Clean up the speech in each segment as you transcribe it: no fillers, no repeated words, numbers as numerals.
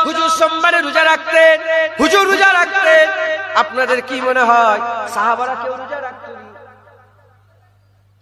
হুজুর সোমবারে রোজা রাখতেন, হুজুর রোজা রাখতেন। আপনাদের কি মনে হয় সাহাবারা কেউ রোজা রাখতেন?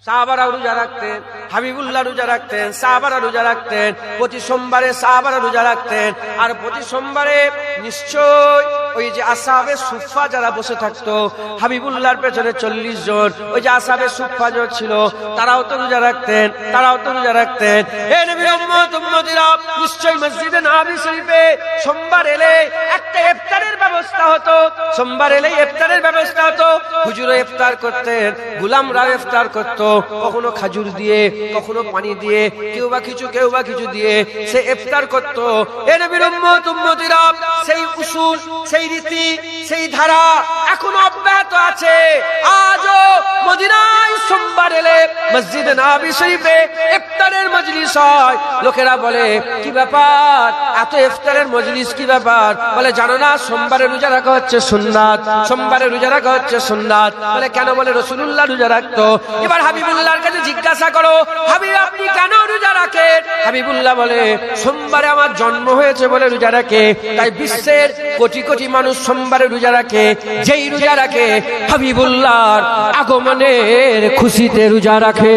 সাহাবারা রোজা রাখতেন, হাবিবুল্লাহ রোজা রাখতেন, সাহাবারা রোজা রাখতেন। প্রতি সোমবারে সাহাবারা রোজা রাখতেন। আর প্রতি সোমবারে নিশ্চয় ওই যে আসহাবে সুফফা যারা বসে থাকতো হাবিবুল্লাহর পেছনে 40 জন, ওই যে আসহাবে সুফফা যারা ছিল তারাও তো রোজা রাখতেন, তারাও তো রোজা রাখতেন। হে নবীর উম্মত উম্মতিরা, নিশ্চয় মসজিদে নববী শরীফে সোমবার এলে একটা ইফতারের ব্যবস্থা হতো। সোমবার এলে ইফতারের ব্যবস্থা হতো। হুজুরও ইফতার করতেন, গোলামরা ইফতার করতো, কখনো খাজুর দিয়ে, কখনো পানি দিয়ে, কেউ বা কিছু দিয়ে সে ইফতার করতো। হে নবীর উম্মত উম্মতিরা, সেই উসুল, সেই রীতি, সেই ধারা এখনো অব্যাহত আছে। আজও মদিনায় সোমবার এলে মসজিদে নববী শরীফে ইফতারের মজলিস হয়। লোকেরা বলে কি ব্যাপার, এত ইফতারের মজলিস কি ব্যাপার? বলে জানো না সোমবারে রোজা রাখা হচ্ছে সুন্নাত, সোমবারে রোজা রাখা হচ্ছে সুন্নাত। বলে কেন? বলে রাসূলুল্লাহ রোজা রাখতো। এবার হাবিবুল্লাহর কাছে জিজ্ঞাসা করো, হাবিব আপনি কেন রোজা রাখেন? হাবিবুল্লাহ বলে সোমবারে আমার জন্ম হয়েছে বলে রোজা রাখে। তাই বিশ্বের কোটি কোটি মানুষ সোমবারে রোজা রাখে। যেই রোজা রাখে হাবিবুল্লাহর আগমনের খুশিতে রোজা রাখে।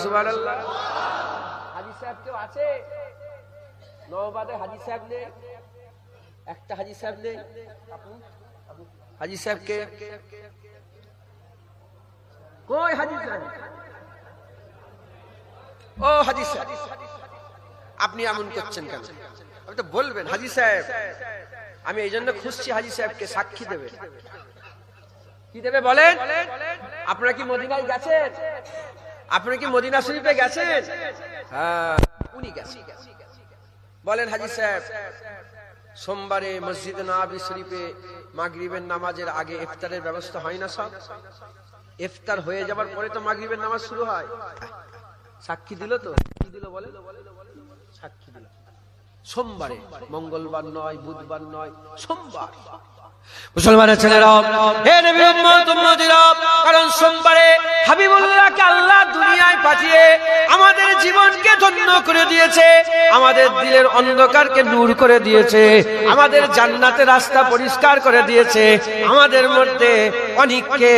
সুবহানাল্লাহ। হাজী সাহেব কেউ আছে? নওবাদে হাজী সাহেব নেই? একটা হাজী সাহেব নেই? হাজী সাহেবকে কই? হাজী সাহেব, ও হাজী সাহেব, আপনি এমন করছেন কেন? আপনি তো বলবেন হাজী সাহেব, আমি এই জন্য খুঁজছি হাজী সাহেবকে, সাক্ষী দেবে। কি দেবে বলেন? আপনারা কি মদিনায় গেছেন? আপনারা কি মদিনা শরীফে গেছেন? হ্যাঁ, উনি গেছেন। বলেন হাজী সাহেব, সোমবারে মসজিদে নববী শরীফে মাগরিবের নামাজের আগে ইফতারের ব্যবস্থা হয় না? সব ইফতার হয়ে যাবার পরে তো মাগরিবের নামাজ শুরু হয়। সাক্ষী দিল তো? কি দিল বলে? সাক্ষী দিল। সোমবারে, মঙ্গলবার নয়, বুধবার নয়, সোমবার। মুসলমানের ছেলেরা, হে নবীর উম্মত উম্মতিরা, কারণ সোমবারে হাবিবুল্লাহকে আল্লাহ দুনিয়ায় পাঠিয়ে আমাদের জীবনকে ধন্য করে দিয়েছে, আমাদের দিলের অন্ধকারকে নূর করে দিয়েছে, আমাদের জান্নাতের রাস্তা পরিষ্কার করে দিয়েছে, আমাদের মধ্যে অনেককে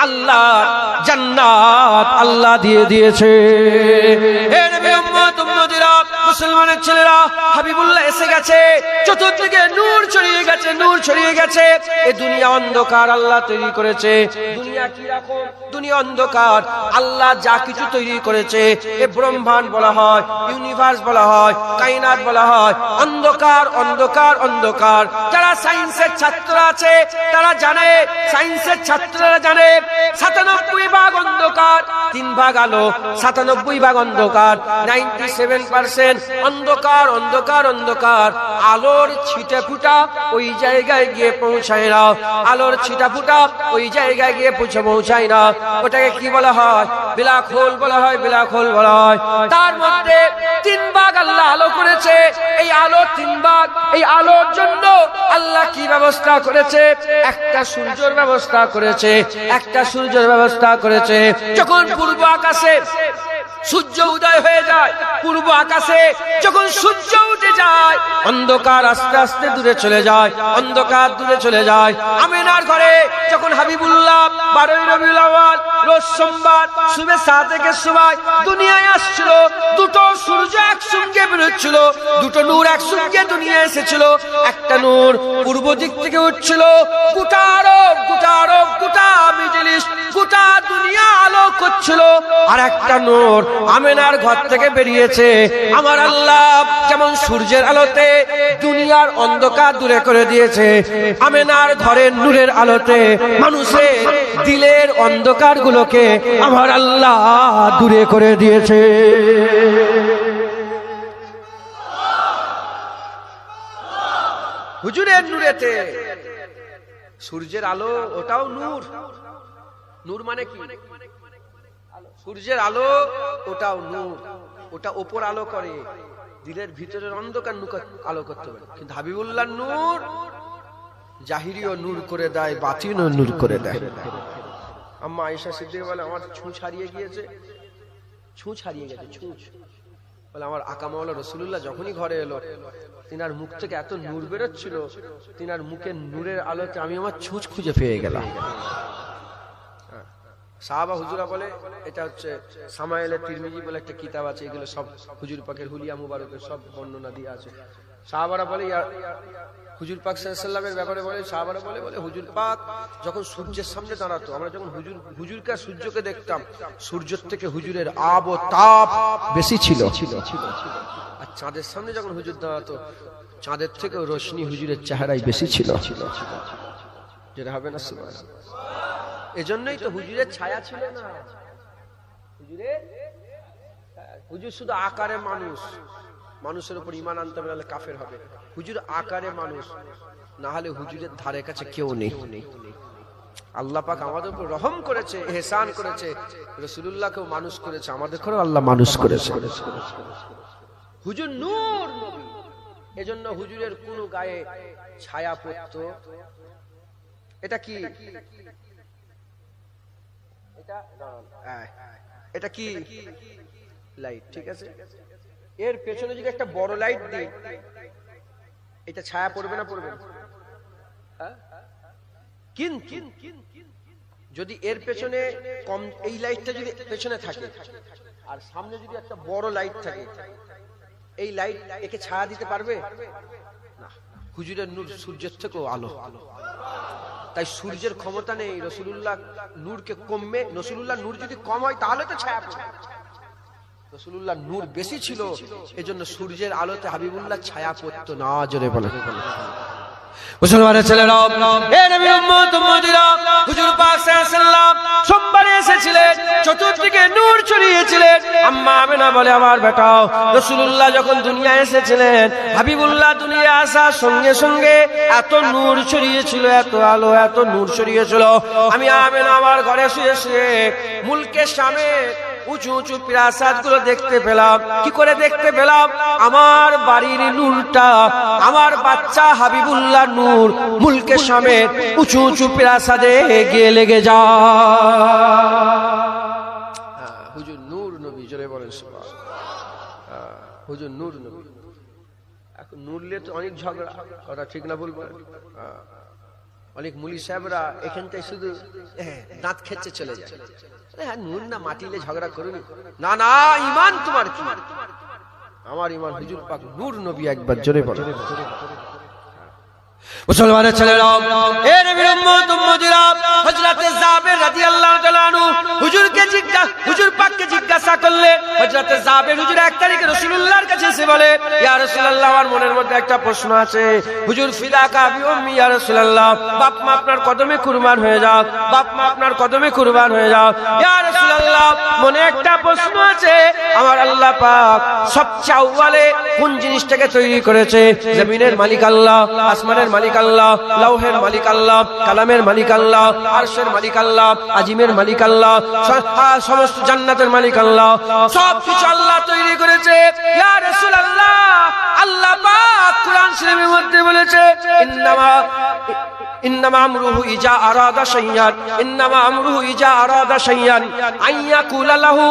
আল্লাহ জান্নাত আল্লাহ দিয়ে দিয়েছে। হে নবীর উম্মত উম্মতিরা, মুসলমানের ছেলেরা, হাবিবুল্লাহ এসে গেছে, চতুর্দিকে নূর ছড়িয়ে গেছে, নূর ছড়িয়ে গেছে। এই দুনিয়া অন্ধকার আল্লাহ তৈরি করেছে। দুনিয়া কি রকম? দুনিয়া অন্ধকার। আল্লাহ যা কিছু তৈরি করেছে, এ ব্রহ্মাণ্ড বলা হয়, ইউনিভার্স বলা হয়, কায়নাত বলা হয়, অন্ধকার অন্ধকার অন্ধকার। যারা সায়েন্সের ছাত্ররা আছে তারা জানে, সায়েন্সের ছাত্ররা জানে 97 ভাগ অন্ধকার, 3 ভাগ আলো, 97 ভাগ অন্ধকার, 97% অন্ধকার অন্ধকার অন্ধকার। আলোর ছিটে ফুটা ওই জায়গায় গিয়ে পৌঁছায় না, আলোর ছিটা ফুটা ওই জায়গায় গিয়ে পৌঁছায় না। ওটাকে কি বলা হয়? ব্ল্যাক হোল বলা হয়, ব্ল্যাক হোল বলা হয়। তার মধ্যে 3 ভাগ আল্লাহ আলো করেছে। এই আলো 3 ভাগ, এই আলোর জন্য আল্লাহ কি ব্যবস্থা করেছে? একটা সূর্যের ব্যবস্থা করেছে, একটা সূর্যের ব্যবস্থা করেছে। যখন পূর্ব আকাশে সূর্য উদয় হয়ে যায়, পূর্ব আকাশে যখন সূর্য উঠে যায়, অন্ধকার আস্তে আস্তে দূরে চলে যায়, অন্ধকার দূরে চলে যায়। আমিনার ঘরে যখন হাবিবুল্লাহ 12 রবিউল আউয়াল রোজ সোমবার সুবে 7 থেকে সুবাই দুনিয়ায় আসছিল, দুটো সূর্য একসঙ্গে বেরোচ্ছিল, দুটো নূর একসঙ্গে দুনিয়ায় এসেছিল। একটা নূর পূর্ব দিক থেকে উঠছিল, গোটা আরব, গোটা আরব, গোটা মিডল ইস্ট, গোটা দুনিয়া আলো করছিল। আর একটা নূর আমিনার ঘর থেকে বেরিয়েছে। আমার আল্লাহ যেমন সূর্যের আলোতে দুনিয়ার অন্ধকার দূরে করে দিয়েছে, আমিনার ঘরের নূরের আলোতে মানুষের দিলের অন্ধকার গুলোকে আমার আল্লাহ দূরে করে দিয়েছে। হুজুরের নূরেতে সূর্যের আলো, ওটাও নূর। নূর মানে কি? সূর্যের আলো, ওটাও নূর। ওটা ওপর আলো করে, দিলের ভিতরের অন্ধকার আলো করতে পারে। কিন্তু হাবিবুল্লাহ নূর জাহিরিও নূর করে দেয়, বাতিনও নূর করে দেয়। আম্মা আয়েশা সিদ্দিকা বলে আমার ছুঁচ হারিয়ে গিয়েছে, ছুঁচ হারিয়ে গেছে, ছুঁচ। বলে আমার আকা মাওলা রাসূলুল্লাহ যখনই ঘরে এলো, তিনার মুখ থেকে এত নূর বেরোচ্ছিল, তিনার মুখের নূরের আলোতে আমি আমার ছুঁচ খুঁজে পেয়ে গেলাম। সাহাবা হুজুরা বলে, এটা হচ্ছে সামায়েলে তিরমিজি বলে একটা কিতাব আছে, এগুলো সব হুজুর পাকের হুলিয়া মুবারকের সব বর্ণনা দিয়ে আছে। সাহাবারা বলে হুজুর পাক সাল্লাল্লাহু আলাইহি ওয়াসাল্লামের ব্যাপারে বলে, সাহাবারা বলে হুজুর পাক যখন সূর্যের সামনে দাঁড়াতো, আমরা যখন হুজুরকে সূর্যকে দেখতাম, সূর্যের থেকে হুজুরের আব ও তাপ বেশি ছিল। আর চাঁদের সামনে যখন হুজুর দাঁড়াতো, চাঁদের থেকে রোশনি হুজুরের চেহারায় বেশি ছিল। যেটা হবে না সুবহানাল্লাহ। এজন্যই তো হুজুরের ছায়া ছিল না। হুজুর শুধু আকারে মানুষ, মানুষের উপর ঈমান আনতে পারলে কাফের হবে। হুজুর আকারে মানুষ, না হলে হুজুরের ধারে কাছে কেউ নেই। আল্লাহ পাক আমাদের উপর রহম করেছে, ইহসান করেছে, রাসূলুল্লাহকেও মানুষ করেছে, আমাদেরকেও আল্লাহ মানুষ করেছে। হুজুর নূর নবী, এজন্য হুজুরের কোন গায়ে ছায়া পড়তো। এটা কি? এটা কি লাইট, ঠিক আছে। এর পেছনে যদি একটা বড় লাইট দিই, এটা ছায়া পড়বে না পড়বে না? কিন্তু যদি এর পেছনে কম, এই লাইটটা যদি পেছনে থাকে আর সামনে যদি একটা বড় লাইট থাকে, এই লাইট একে ছায়া দিতে পারবে না। হুজুরের নূর সূর্যের থেকেও আলো। তাই সূর্যের ক্ষমতা নেই রাসূলুল্লাহ নূরকে কমবে। রাসূলুল্লাহ নূর যদি কম হয় তাহলে তো ছায়া পড়বে। রাসূলুল্লাহ নূর বেশি ছিল, এজন্য সূর্যের আলোতে হাবিবুল্লাহ ছায়া পড়তো না। জোরে বলে মুসলমানের ছেলেরা, এ নবীর উম্মত উম্মতিরা, হুজুর পাক সাল্লাল্লাহু আলাইহি ওয়াসাল্লাম সোমবারে এসেছিলেন, চতুর্দিকে নূর ছড়িয়েছিলেন। আম্মা আমেনা বলে, আমার বেটা রাসূলুল্লাহ যখন দুনিয়ায় এসেছিলেন, হাবিবুল্লাহ দুনিয়ায় আসার সঙ্গে সঙ্গে এত নূর ছড়িয়েছিল, এত আলো, এত নূর ছড়িয়েছিল। আমি আমেনা আমার ঘরে শুয়ে শুয়ে মুলকে শামে উঁচু উঁচু প্রাসাদ গুলো দেখতে পেলাম। কি করে দেখতে পেলাম? আমার বাড়ির নূরটা, আমার বাচ্চা হাবিবুল্লাহ নূর মুলকে শামের উঁচু উঁচু প্রাসাদে গিয়ে লেগে যায়। হুজুর নূর নবী, জোরে বলেন সুবহানাল্লাহ। হুজুর নূর নবী। এখন নূরলে তো অনেক ঝগড়া, কথা ঠিক না বলবো? অনেক মুলি সাহেবরা এখানটায় শুধু দাঁত খেচ্ছে চলে যায়। হ্যাঁ, নূর না মাটিলে ঝগড়া করুন না। না, ঈমান তোমার কি? আমার ঈমান হুজুর পাক নূর নবী। একবার জোরে বলো মুসলমানের ছেলেরা, এ নবীর উম্মত উম্মতিরা, হযরত জাবের রাদিয়াল্লাহু তাআলা আনহু হুজুর পাককে জিজ্ঞাসা করলেন। হযরত জাবের হুজুর এক তারিখে রাসূলুল্লাহর কাছে এসে বলে, ইয়া রাসূলুল্লাহ, আমার মনের মধ্যে একটা প্রশ্ন আছে। হুজুর ফিদাকা আবি উম্মি, ইয়া রাসূলুল্লাহ, বাপ মা আপনার কদমে কুরবান হয়ে যাও, বাপ মা আপনার কদমে কুরবান হয়ে যাও। ইয়া রাসূলুল্লাহ, মনে একটা প্রশ্ন আছে। আমার আল্লাহ পাক সবচেয়ে আউয়ালে কোন জিনিসটাকে তৈরি করেছে? জমিনের মালিক আল্লাহ, আসমানের মালিক আল্লাহ, লাউহের মালিক আল্লাহ, কালামের মালিক আল্লাহ, আরশের মালিক আল্লাহ, আজিমের মালিক আল্লাহ, সমস্ত জান্নাতের মালিক আল্লাহ, সব কিছু আল্লাহ তৈরি করেছে। ইয়া রাসূলুল্লাহ, আল্লাহ পাক কুরআন শরীফের মধ্যে বলেছে, ইন্নামা আমরুহু ইজা আরাদা শাইয়ান, ইন্নামা আমরুহু ইজা আরাদা শাইয়ান আইয়াকুলা লাহু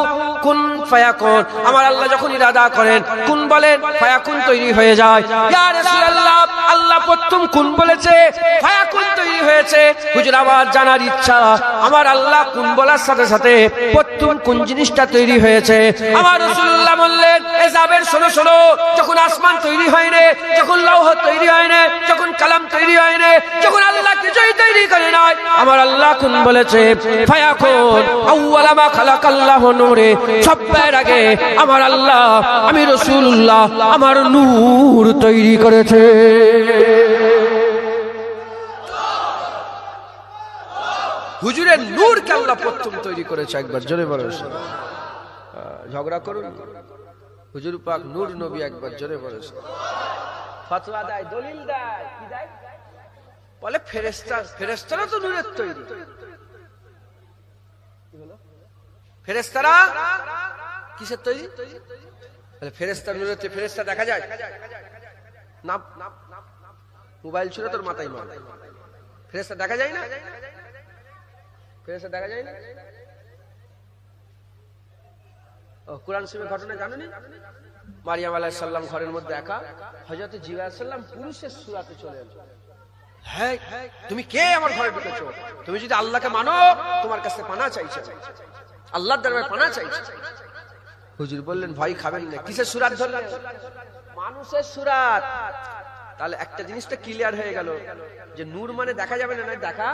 কুন ফায়াকুন। আমার আল্লাহ যখন ইরাদা করেন, কুন বলেন, ফায়াকুন তৈরি হয়ে যায়। ইয়া রাসূলুল্লাহ, আল্লাহ প্রথম কুন বলেছে, ফায়াকুন তৈরি হয়েছে। হুজুর, আমার জানার ইচ্ছা, আমার আল্লাহ কুন বলার সাথে সাথে প্রথম কোন জিনিসটা তৈরি হয়েছে? আমার রাসূলুল্লাহ বললেন, এ জাবের শোনো শোনো, যখন আসমান তৈরি হয়নি, যখন লৌহ তৈরি হয়নি, যখন কালাম তৈরি হয়নি, যখন আল্লাহ কিছুই তৈরি করে নাই, আমার আল্লাহ কুন বলেছে, ফায়াকুন। আউয়ালা মা খালাকাল্লাহু নূরে, সবচেয়ে আগে আমার আল্লাহ, আমি রাসূলুল্লাহ, আমার নূর তৈরি করেছে। হুজুরের নূরকে আল্লাহ প্রথম তৈরি করেছে। একবার জোরে বলেন। ঝগড়া করুন, হুজুর পাক নূর নবী। একবার জোরে বলেন। ফতোয়া দেয়, দলিল দেয়, কি দেয়? বলে ফেরেশতা, ফেরেশতারা তো নূরের তৈরি। ফেরেশতারা কিসের তৈরি? বলে ফেরেশতা নূরের তৈরি। ফেরেশতা দেখা যায় না? মোবাইল ছিল তোর মাথায় মার। ফেরেশতা দেখা যায় না? ফেরেশতা দেখা যায় না? ও কোরআন শরীফের ঘটনা জানেন? মারিয়াম আলাইহিস সালাম ঘরের মধ্যে একা, হযরত জিবরাইল আলাইহিস সালাম পুরুষের সূরাতে চলে এলো। হ্যাঁ, তুমি কে আমার ঘরে ঢুকেছো? তুমি যদি আল্লাহকে মানো, তোমার কাছে পানা চাইছে, আল্লাহর দরবারে পানা চাইছে। হুজুর বললেন, ভয় খাবেন না। কিসের সূরাত ধরলেন? মানুষের সূরাত। তাহলে একটা জিনিসটা ক্লিয়ার হয়ে গেল যে নূর মানে দেখা যাবে না, দেখা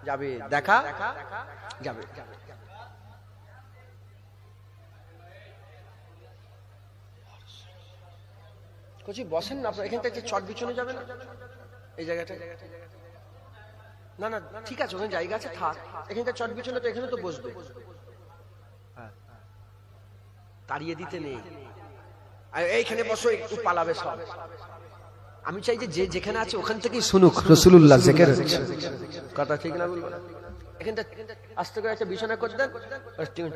যাবে, দেখা যাবে। কোচি বসেন না আপনারা, এখান থেকে চট বিছনে যাবে না এই জায়গাটা? না না ঠিক আছে, ওখানে জায়গা আছে, থাক। এখানটা চট বিছনে, তো এখানে তো বসবে, তাড়িয়ে দিতে নেই। এইখানে বসো, একটু পালাবে সব। আমি চাই যে যেখানে আছে ওখান থেকেই শুনুক রাসূলুল্লাহ জিকির হচ্ছে। কথা ঠিক না বলবো? এখানটা আস্তে করে একটা বিছানা করে দেন,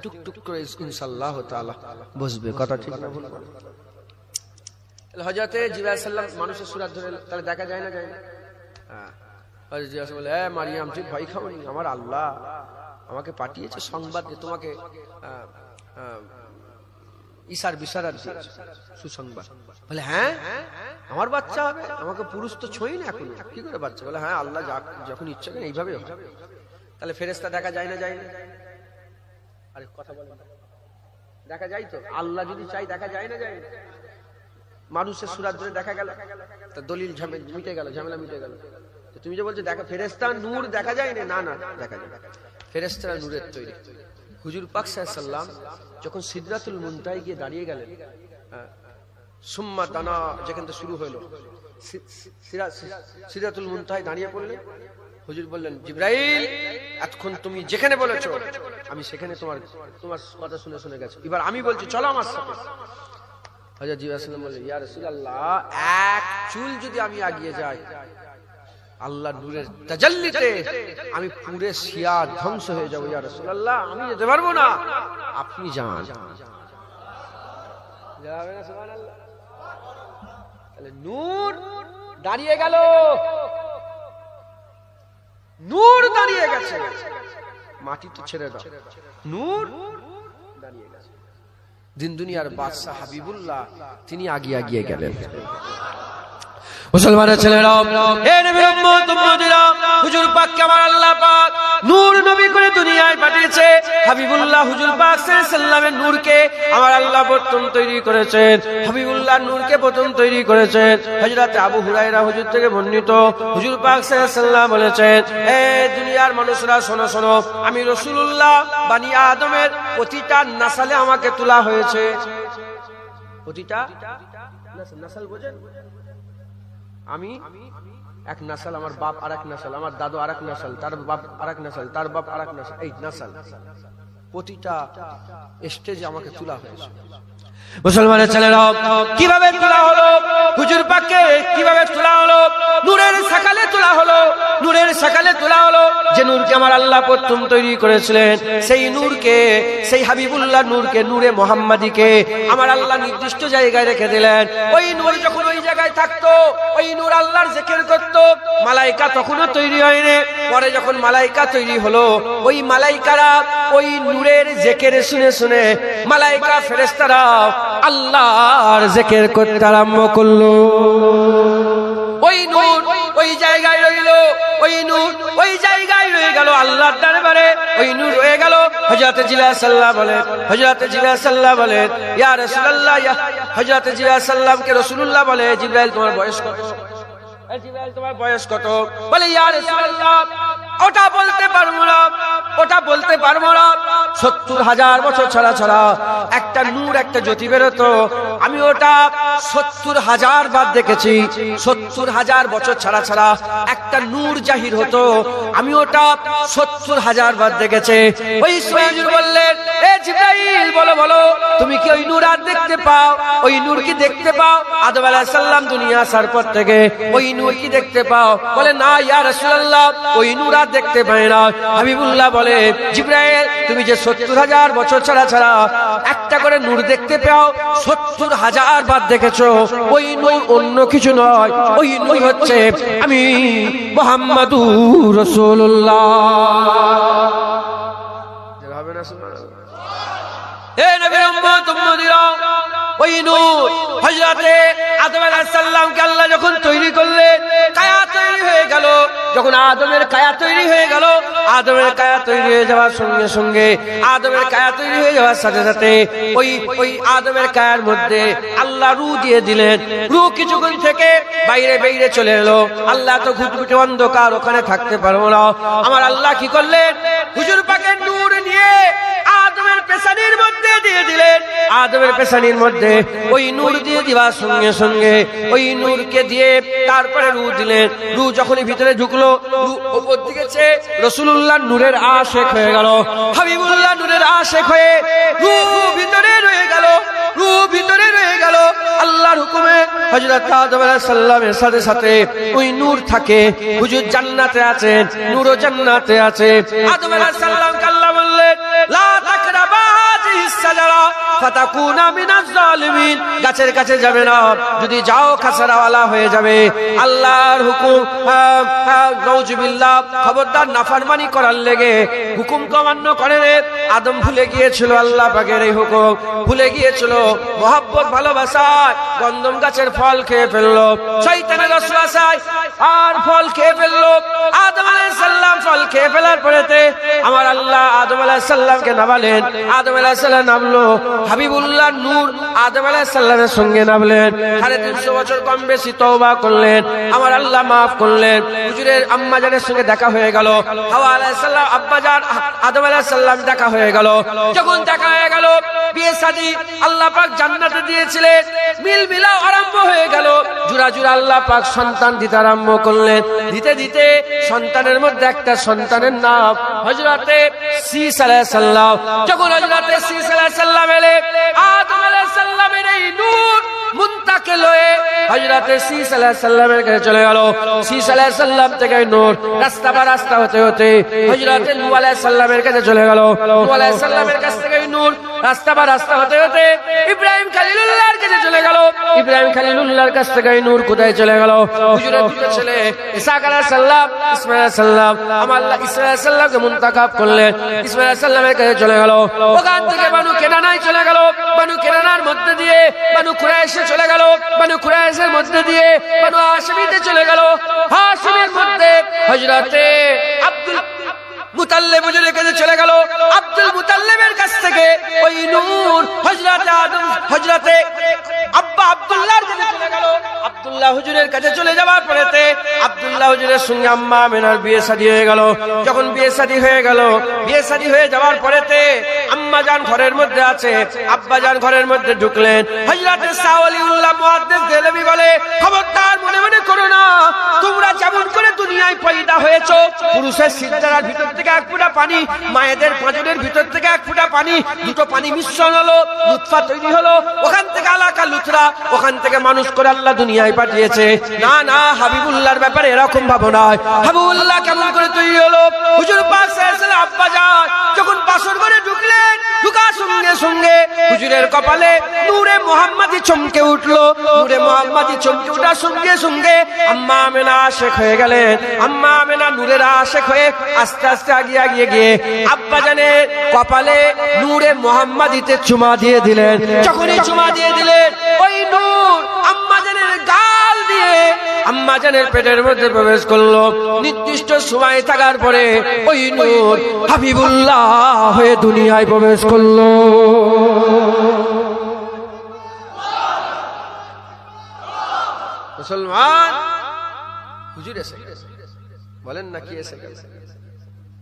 টুক টুক করে ইনশাআল্লাহ তাআলা বসবে। কথা ঠিক না বলবো? হযরতে জিবরাইল আলাইহিস সালাম মানুষের সূরত ধরে, তাহলে দেখা যায় না, যায় না? হ্যাঁ, হযরত জিবরাইল বলে, এ মারিয়াম, তুই ভয় খাওনি, আমার আল্লাহ আমাকে পাঠিয়েছে সংবাদ দিয়ে, তোমাকে ঈসার বিশারাত দিয়েছে, সুসংবাদ। বলে, হ্যাঁ আমার বাচ্চা হবে? আমাকে পুরুষ তো ছই না এখনো, কি করে বাচ্চা? বলে, হ্যাঁ আল্লাহ যখন ইচ্ছা করেন এইভাবে হবে। তাহলে ফেরেশতা দেখা যায় না, যায় না? আরে কথা বলেন, দেখা যায় তো? আল্লাহ যদি চাই দেখা যায় না, যায় না? মানুষের সূরত ধরে দেখা গেল, তা দলিল মিটে গেল, ঝামেলা মিটে গেল। তুমি যে বলছো দেখা ফেরেশতা নূর দেখা যায় না, না না দেখা যায়। ফেরেশতারা নূরের তৈরি। হুজুর পাক সাল্লাল্লাহু আলাইহি ওয়াসাল্লাম যখন সিদরাতুল মুনতাহায় গিয়ে দাঁড়িয়ে গেলেন, সুম্মা দানা যেখান থেকে শুরু হলো, সিদরাতুল মুনতাহায় দাঁড়িয়ে পড়লেন। হুজুর বললেন, জিবরাইল, এতক্ষণ তুমি যেখানে বলেছো আমি সেখানে তোমার কথা শুনে শুনে গেছি, এবার আমি বলছি চলো আমার সাথে। হযরত জিবরাইল সাল্লাল্লাহু আলাইহি ওয়াসাল্লাম বললেন, ইয়া রাসূলুল্লাহ, এক চুল যদি আমি এগিয়ে যাই, আল্লাহর নূরের তাজাল্লিতে আমি পুরো শিয়া ধ্বংস হয়ে যাব। ইয়া রাসূলুল্লাহ, আমি যেতে পারবো না, আপনি যান। যাবে না? সুবহানাল্লাহ। তাহলে নূর দাঁড়িয়ে গেল, নূর দাঁড়িয়ে গেছে, মাটি তো ছেড়ে দাও, নূর দাঁড়িয়ে গেছে। দিন দুনিয়ার বাদশা হাবিবুল্লাহ তিনি আগিয়ে আগিয়ে গেলেন। মুসলমানের ছেলেরা, হে নবীর উম্মত উম্মতিরা, হুজুর পাককে আমার আল্লাহ পাক নূর নবী করে দুনিয়ায় পাঠিয়েছে। হাবিবুল্লাহ হুজুর পাক সাল্লাল্লাহু আলাইহি ওয়াসাল্লামের নূরকে আমার আল্লাহ প্রথম তৈরি করেছেন। হাবিবুল্লাহ নূরকে প্রথম তৈরি করেছেন। হযরত আবু হুরায়রা হুজুর থেকে বর্ণিত, হুজুর পাক সাল্লাল্লাহু আলাইহি ওয়াসাল্লাম বলেছেন, হে দুনিয়ার মানুষরা শোনো শোনো, আমি রাসূলুল্লাহ বানি আদমের প্রতিটা নাসালে আমাকে তোলা হয়েছে। প্রতিটা নাসাল বোঝেন? আমি এক নাসাল, আমার বাপ আরেক নাসাল, আমার দাদু আরেক নাসাল, তার বাপ আরেক নাসাল, তার বাপ আরেক নাসাল, এই নাসাল প্রতিটা স্টেজে আমাকে তোলা হয়েছে। মুসলমানের ছেলেরা, কিভাবে তোলা হলো? হুজুর পাককে কিভাবে তোলা হলো? নূরের সকালে তোলা হলো, নূরের সকালে তোলা হলো। যে নূরকে আমার আল্লাহ প্রথম তৈরি করেছিলেন, সেই নূরকে, সেই হাবিবুল্লাহ নূরকে, নূরে মুহাম্মাদিকে আমার আল্লাহ নির্দিষ্ট জায়গায় রেখে দিলেন। ওই নূর যখন ওই জায়গায় থাকতো, ওই নূর আল্লাহর জিকির করত। মালাইকা তখনও তৈরি হয়নি। পরে যখন মালাইকা তৈরি হলো, ওই মালাইকারা ওই নূরের জিকির শুনে শুনে মালাইকা ফেরেশতারা আল্লাহর জিকির করতে আরম্ভ করলো। ওই নূর ওই জায়গায় রইল, ওই নূর ওই জায়গায় রয়ে গেল আল্লাহর দরবারে, ওই নূর রয়ে গেল। হযরত জিবরাইল সাল্লাল্লাহু বলেন, হযরত জিবরাইল সাল্লাল্লাহু বলেন, ইয়া রাসূলুল্লাহ, হযরত জিবরাইল সাল্লামকে রাসূলুল্লাহ বলে, জিবরাইল তোমার বয়স কত? জিবরাইল তোমার বয়স কত? বলে, ইয়া রাসূলুল্লাহ, ওটা বলতে পারবো না, ওটা বলতে পারবো না। ৭০,০০০ বছর ছাড়া ছাড়া একটা নূর, একটা জ্যোতি বেরোতো, আমি ওটা ৭০,০০০ বার দেখেছি। ৭০,০০০ বছর ছাড়া ছাড়া একটা নূর জাহির হতো, আমি ওটা ৭০,০০০ বার দেখেছি। ওই হুজুর বললেন, এ জিবরাইল, বলো বলো, তুমি কি ওই নূর আর দেখতে পাও? ওই নূর কি দেখতে পাও? আদম আলাইহিস সালাম দুনিয়া আসার পর থেকে ওই নূর কি দেখতে পাও? বলে, না ইয়া রাসূলুল্লাহ, ওই নূর আর দেখতে পাই না। হাবিবুল্লাহ বলে, জিবরাইল, তুমি যে ৭০,০০০ বছর ছাড়া ছাড়া একটা করে নূর দেখতে পাও, ৭০,০০০ বার দেখেছো, ওই নূর অন্য কিছু নয়, ওই নূর হচ্ছে আমি মুহাম্মাদুর রাসূলুল্লাহ। হবে না? হে নবীর উম্মত উম্মতিরা, ওই নূর হযরতে আদম আলাইহিস সালামকে আল্লাহ যখন তৈরি করলেন, কায়া তৈরি হয়ে গেল। যখন আদমের কায়া তৈরি হয়ে গেল, আদমের কায়া তৈরি হয়ে যাওয়ার সঙ্গে সঙ্গে, আদমের কায়া তৈরি হয়ে যাওয়ার সাথে সাথে ওই আদমের কায়ার মধ্যে আল্লাহ রূহ দিয়ে দিলেন। রূহ কিছুক্ষণ থেকে বাইরে চলে এলো। আল্লাহ তো ঘুটঘুটে অন্ধকার, ওখানে থাকতে পারবো না। আমার আল্লাহ কি করলেন? হুজুর পাকের নূর নিয়ে আদমের পেছানির মধ্যে দিয়ে দিলেন। আদমের পেছানির মধ্যে ওই নূর দিয়ে দিবার সঙ্গে সঙ্গে ওই নূরকে দিয়ে তারপরে রূহ দিলেন। রূহ যখনই ভিতরে ঢুকলো, রূহ উপর দিকে চেয়ে রাসূলুল্লাহ নূরের আশিক হয়ে গেল। হাবিবুল্লাহ নূরের আশিক হয়ে রূহ ভিতরে রয়ে গেল। রূহ ভিতরে রয়ে গেল। আল্লাহর হুকুমে হযরত আদম আলাইহিস সালামের সাথে সাথে ওই নূর থাকে। হুজুর জান্নাতে আছেন, নূরও জান্নাতে আছে। আদম আলাইহিস সালামকে আল্লাহ বললেন, লা তাকরাবা হাযিহিস সাজারা ফাতাকুনা মিনাজ জালিমিন। গাছের কাছে যাবে না, যদি যাও খাসারাওয়ালা হয়ে যাবে। আল্লাহর হুকুম, নাউজুবিল্লাহ, খবরদার নাফরমানি করার লেগে হুকুম অমান্য করে রে। আদম ভুলে গিয়েছিল আল্লাহ পাকের এই হুকুম, ভুলে গিয়েছিল। মহব্বত ভালোবাসায় গন্ধম গাছের ফল খেয়ে ফেললো, শয়তানের ওয়াসওয়াসায় আর ফল খেয়ে ফেললো। আদম আলাইহিস সালাম ফল খেয়ে ফেলার পরেতে আমার আল্লাহ আদম আলাইহিস সালামকে নামালেন। আদম আলাইহিস সালাম নামলো, হাবিবুল্লাহ নূর আদম আলাইহিস সালামের সঙ্গে নামলেন। 350 বছর কম বেশি তওবা করলেন, আমার আল্লাহ মাফ করলেন। হুজুরের আম্মা জানের সঙ্গে দেখা হয়ে গেল। হাওয়া আলাইহিস সালাম আব্বা জান আদম আলাইহিস সালাম দেখা হয়ে গেল। যখন দেখা হয়ে গেল, বিয়ে শাদী আল্লাহ পাক জান্নাতে দিয়েছিলেন, মিল মিলাও আরম্ভ হয়ে গেল। জোড়া জোড়া আল্লাহ পাক সন্তান দিতে আরম্ভ করলেন। দিতে দিতে সন্তানের মধ্যে একটা সন্তানের নাম হযরতে শীস আলাইহিস সালাম। যখন হযরতে শীস আলাইহিস সালাম এলে, আদম আলাইহিস সালামের এই নূর মুনতাকে লয়ে হযরতে শীস আলাইহিস সালামের কাছে চলে গেল। শীস আলাইহিস সালাম থেকে নূর রাস্তা বা রাস্তা হতে হতে হযরতে নূহ আলাইহিস সালামের কাছে চলে গেল। নূহ আলাইহিস সালামের কাছ থেকে নূর রাস্তা বা রাস্তা হতে হতে ইব্রাহিম খলিলুল্লাহর কাছে চলে গেল। ইব্রাহিম খলিলুল্লাহর কাছ থেকে নূর কোথায় চলে গেল? হুজুরের দুটো ছেলে ইসহাক আলাইহিস সালাম, ইসমাঈল আলাইহিস সালাম। আমার আল্লাহ ইসমাঈল আলাইহিস সালামকে মুনতাখাব করলেন, ইসমাঈল আলাইহিস সালামের কাছে চলে গেল। ওখান থেকে বানু কেনানায় চলে গেল। বানু কেনানার মধ্যে দিয়ে বানু কুরাইশে চলে গেল। বানু কুরাইশের মধ্যে দিয়ে বানু হাশিমিতে চলে গেল। হাশিমের মধ্যে হযরতে আব্দুল মুতাল্লিব হুজুরের কাছে চলে গেল। আব্দুল মুতাল্লিবের কাছ থেকে ওই নূর হযরতে আদম হযরতে আব্বা আব্দুল্লাহর কাছে চলে গেল। আব্দুল্লাহ হুজুরের কাছে চলে যাওয়ার পরেতে আব্দুল্লাহ হুজুরের সঙ্গে আম্মা আমিনার বিয়ে শাদী হয়ে গেল। যখন বিয়ে শাদী হয়ে গেল, বিয়ে শাদী হয়ে যাওয়ার পরেতে আম্মা জান ঘরের মধ্যে আছে, আব্বা জান ঘরের মধ্যে ঢুকলেন। হযরতে সাওয়ালিউল্লাহ মুহাদ্দিস দেলভি বলে, খবরদার মনে মনে করো না, তোমরা যেমন করে দুনিয়ায় পয়দা হয়েছো, পুরুষের সিজদার ভিতর থেকে এক ফোঁটা পানি, মায়েদের পাঁজরের ভিতর থেকে এক ফোঁটা পানি, দুটো পানি মিশ্রণ হলো, লুৎফা তৈরি হলো, ওখান থেকে আলাকা লুতরা, ওখান থেকে মানুষ করে আল্লাহ দুনিয়ায় পাঠিয়েছে। না না, হাবিবুল্লাহর ব্যাপারে এরকম ভাবো না। হাবিবুল্লাহ কেমন করে তৈরি হলো? হুজুর পাক সাল্লাল্লাহু আলাইহি ওয়াসাল্লাম আব্বা জান যখন বাসর ঘরে ঢুকলেন, ঢুকার সঙ্গে সঙ্গে হুজুরের কপালে নূরে মুহাম্মাদি চমকে উঠলো। নূরে মুহাম্মাদি চমকে ওঠার সঙ্গে সঙ্গে আম্মা আমেনা আশিক হয়ে গেলেন। আম্মা আমেনা নূরের আশিক হয়ে আস্তে আস্তে আগিয়ে গিয়ে আব্বা জানের কপালে নূরে মুহাম্মাদিতে চুমা দিয়ে দিলেন। যখনই চুমা দিয়ে দিলেন, ওই নূর আম্মা জানের গাল দিয়ে আম্মা জানের পেটের মধ্যে প্রবেশ করলো। নির্দিষ্ট সময় থাকার পরে ওই নূর হাবিবুল্লাহ হয়ে দুনিয়ায় প্রবেশ করলো। মুসলমান হুজুর এসে বলেন না, কি এসে গেছে?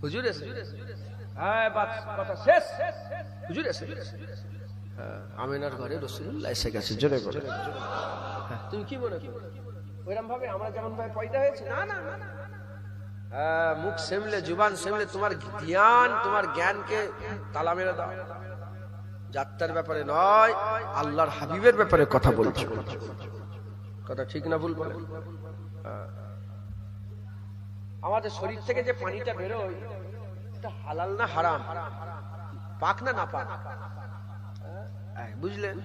হুজুর এসে, হ্যাঁ কথা শেষ। হুজুর এসে, আমিনার ঘরে রাসূলুল্লাহ এসে গেছে। জোরে বলে, তুমি কি মনে করো ওইরকম ভাবে আমরা যেমন ভাবে পয়দা হয়েছে? না না না, মুখ সেমলে, জুবান সেমলে তোমার ধ্যান, তোমার জ্ঞানকে তালা মেরে দাও। যাত্রার ব্যাপারে নয়, আল্লাহর হাবিবের ব্যাপারে কথা বলছো। কথা ঠিক না ভুল বলে? আমাদের শরীর থেকে যে পানিটা বেরোয়, এটা হালাল না হারাম, পাক না না পাক, বুঝলেন?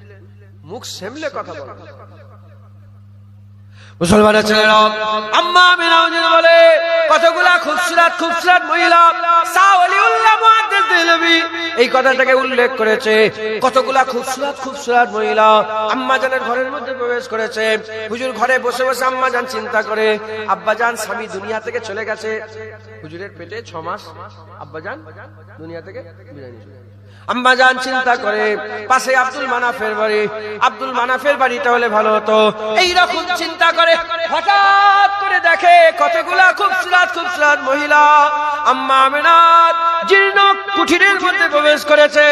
মুখ সেমলে কথা বলো। মুসলমানের ছেলেরা, আম্মা আমিনা বলে কতগুলা খুবসুরত খুবসুরত মহিলা শাহ ওলিউল্লাহ মুহাদ্দিস দেহলভী এই কথাটাকে উল্লেখ করেছে। কতগুলা খুবসুরত খুবসুরত মহিলা আম্মা জানের ঘরের মধ্যে প্রবেশ করেছে। হুজুর ঘরে বসে বসে আম্মা জান চিন্তা করে, আব্বা জান স্বামী দুনিয়া থেকে চলে গেছে, হুজুরের পেটে 6 মাস আব্বা জান দুনিয়া থেকে বিদায় নিয়েছে। আম্মা জান চিন্তা করে পাশে আব্দুল মানাফের বাড়ি, আব্দুল মানাফের বাড়িটা হলে ভালো হতো। এইরকম চিন্তা করে হঠাৎ করে দেখে কতগুলা খুবসুরত খুবসুরত মহিলা আম্মা আমিনার জীর্ণ কুঠিরের মধ্যে প্রবেশ করেছে।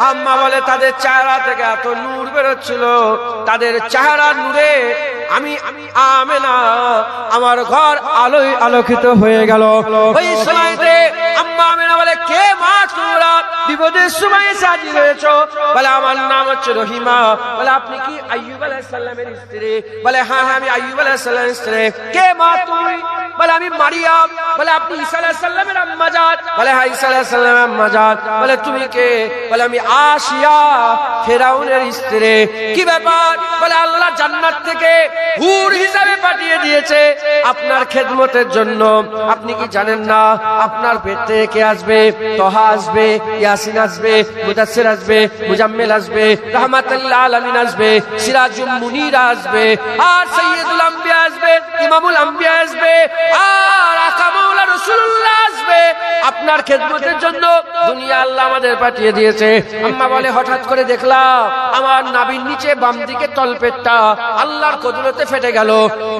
আম্মা বলে তাদের চেহারা থেকে এত নূর বেরোচ্ছিল, তাদের চেহারার নূরে আমি আমিনা আমার ঘর আলোয় আলোকিত হয়ে গেল। ওই সময়তে আম্মা আমিনা বলে, কে মা তোমরা বিপদের সময় সাজি হয়েছো? বলে আমার নাম হচ্ছে রহিমা। বলে আপনি কি আইয়ুব আলাইহিস সালামের স্ত্রী? বলে হ্যাঁ হ্যাঁ আমি আইয়ুব আলাইহিস সালামের স্ত্রী। কে মা তুমি? বলে আমি মারিয়াম। বলে আপনি ঈসা আলাইহিস সালামের আম্মা জান? বলে হ্যাঁ ঈসা আলাইহিস সালামের আম্মা জান। বলে তুমি কে? বলে আমি আসিয়া ফেরাউনের স্ত্রী। কি ব্যাপার? বলে আল্লাহ জান্নাত থেকে হুর হিসাবে পাঠিয়ে দিয়েছে আপনার খেদমতের জন্য। আপনি কি জানেন না আপনার পেট থেকে কে আসবে? তহা আসবে, ইয়াসিন আসবে, মুদাসসির আসবে, মুজাম্মিল আসবে, রাহমাতুল আলামিন আসবে, সিরাজুল মুনির আসবে, আর সাইয়্যিদুল আম্বিয়া আসবে, ইমামুল আম্বিয়া আসবে, আর আকা মাওলা রাসূলুল্লাহ আসবে আপনার খেদমতের জন্য। দুনিয়া আল্লাহ আমাদের পাঠিয়ে দিয়েছে। আম্মা বলে হঠাৎ করে দেখলাম আমার নাভির নিচে বাম দিকে তলপেটটা আল্লাহর কুদরতে ফেটে গেল।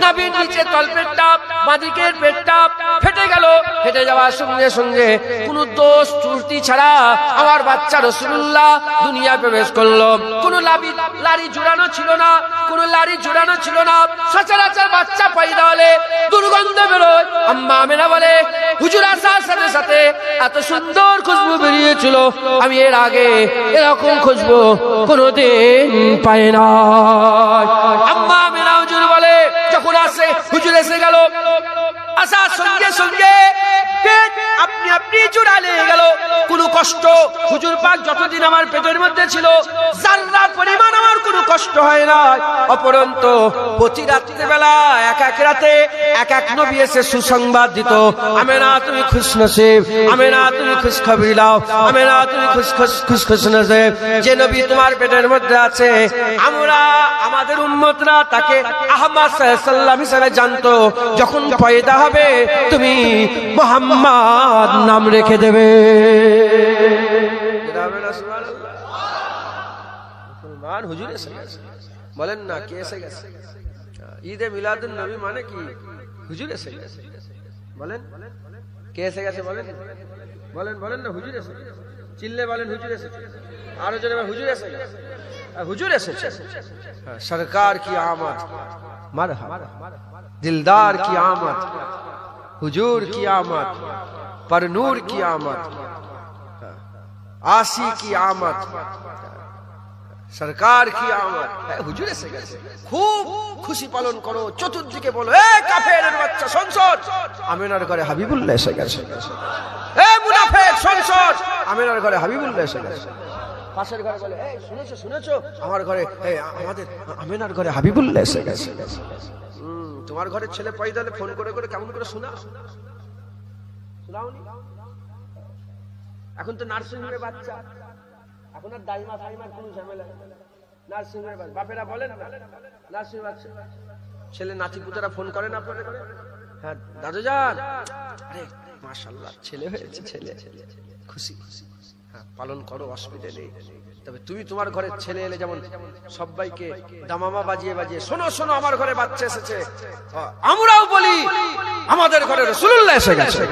নাভির নিচে তলপেটটা বাঁদিকের পেটটা ফেটে গেল। ফেটে যাওয়ার সঙ্গে সঙ্গে কোনো দোষ ত্রুটি ছাড়া আমার বাচ্চা রাসূলুল্লাহ দুনিয়া প্রবেশ করলো। কোনো লাড়ি জোড়ানো ছিল না, কোনো লাড়ি জোড়ানো ছিল না। সচরাচর বাচ্চা পয়দা হলে দুর্গন্ধ বেরোয়। আম্মা আমিনা বলে হুজুর আসার সাথে সাথে এত সুন্দর খুশবু বেরিয়েছিল, আমি এর আগে এরকম খুশবু কোনোদিন পাই না। আম্মা আমিনা হুজুর বলে যখন আসে হুজুর এসে গেল, আসার সঙ্গে সঙ্গে পেট আপনি আপনি জোড়া লেগে গেল। কোনো কষ্ট হুজুর পাক যতদিন আমার পেটের মধ্যে ছিল যারা পরিমাণ আমার কোনো কষ্ট হয় না। অপরন্ত প্রতি রাত্রিবেলা এক এক রাতে এক এক নবী এসে সুসংবাদ দিত, আমিনা তুমি খুশনসিব, আমিনা তুমি খুশখবরি দাও, আমিনা তুমি খুশনসিব। যে নবী তোমার পেটের মধ্যে আছে আমরা আমাদের উম্মতরা তাকে আহমদ সাল্লাল্লাহু আলাইহি ওয়াসাল্লাম হিসেবে জানতো। যখন পয়দা হবে তুমি মুহাম্মদ নাম রেখে দেবে। মুসলমান হুজুর এসে গেছে, বলেন না কে এসে গেছে? ঈদে মিলাদুন নবী মানে কি? হুজুর এসে গেছে। বলেন কে এসে গেছে? বলেন বলেন বলেন না হুজুর এসে গেছে। চিল্লে বলেন হুজুর এসেছে। আরো জোরে হুজুর এসে গেছে। হুজুর এসেছে। সরকার কি আমদ, মারহাবা। दिलदार की आमद, हुजूर की आमद, परनूर की आमद, आसी की आमद, सरकार की आमद। हुजूर এসে গেছে। খুব খুশি পালন করো, চতুর্দিকে বলো এ কাফেরের বাচ্চা সংসদ আমিনার ঘরে হাবিবুল্লাহ এসে গেছে। এ মুনাফিক সংসদ আমিনার ঘরে হাবিবুল্লাহ এসে গেছে। পাশের ঘরে বলে এই শুনেছো শুনেছো আমার ঘরে আমাদের আমিনার ঘরে হাবিবুল্লাহ এসে গেছে। তোমার ঘরের ছেলে পয়দা হলে ফোন করে করে কেমন করে শোনাও? শোনাওনি? এখন তো নার্সিং হোমে বাচ্চা, এখন আর দাইমা ফাইমার কোনো ঝামেলা। নার্সিং হোমে বাপেরা বলেন না নার্সিং বাচ্চা ছেলে নাতি পুতেরা ফোন করেন আপনাদের করে, হ্যাঁ দাদু যান, আরে মাশাআল্লাহ ছেলে হয়েছে, ছেলে খুশি খুশি, হ্যাঁ পালন করো, অসুবিধা নেই। তবে তুমি তোমার ঘরের ছেলে এলে যেমন সবাইকে দামামা বাজিয়ে বাজিয়ে শোনো শোনো আমার ঘরে বাচ্চা এসেছে, আমরাও বলি আমাদের ঘরে রাসূলুল্লাহ এসে গেছে,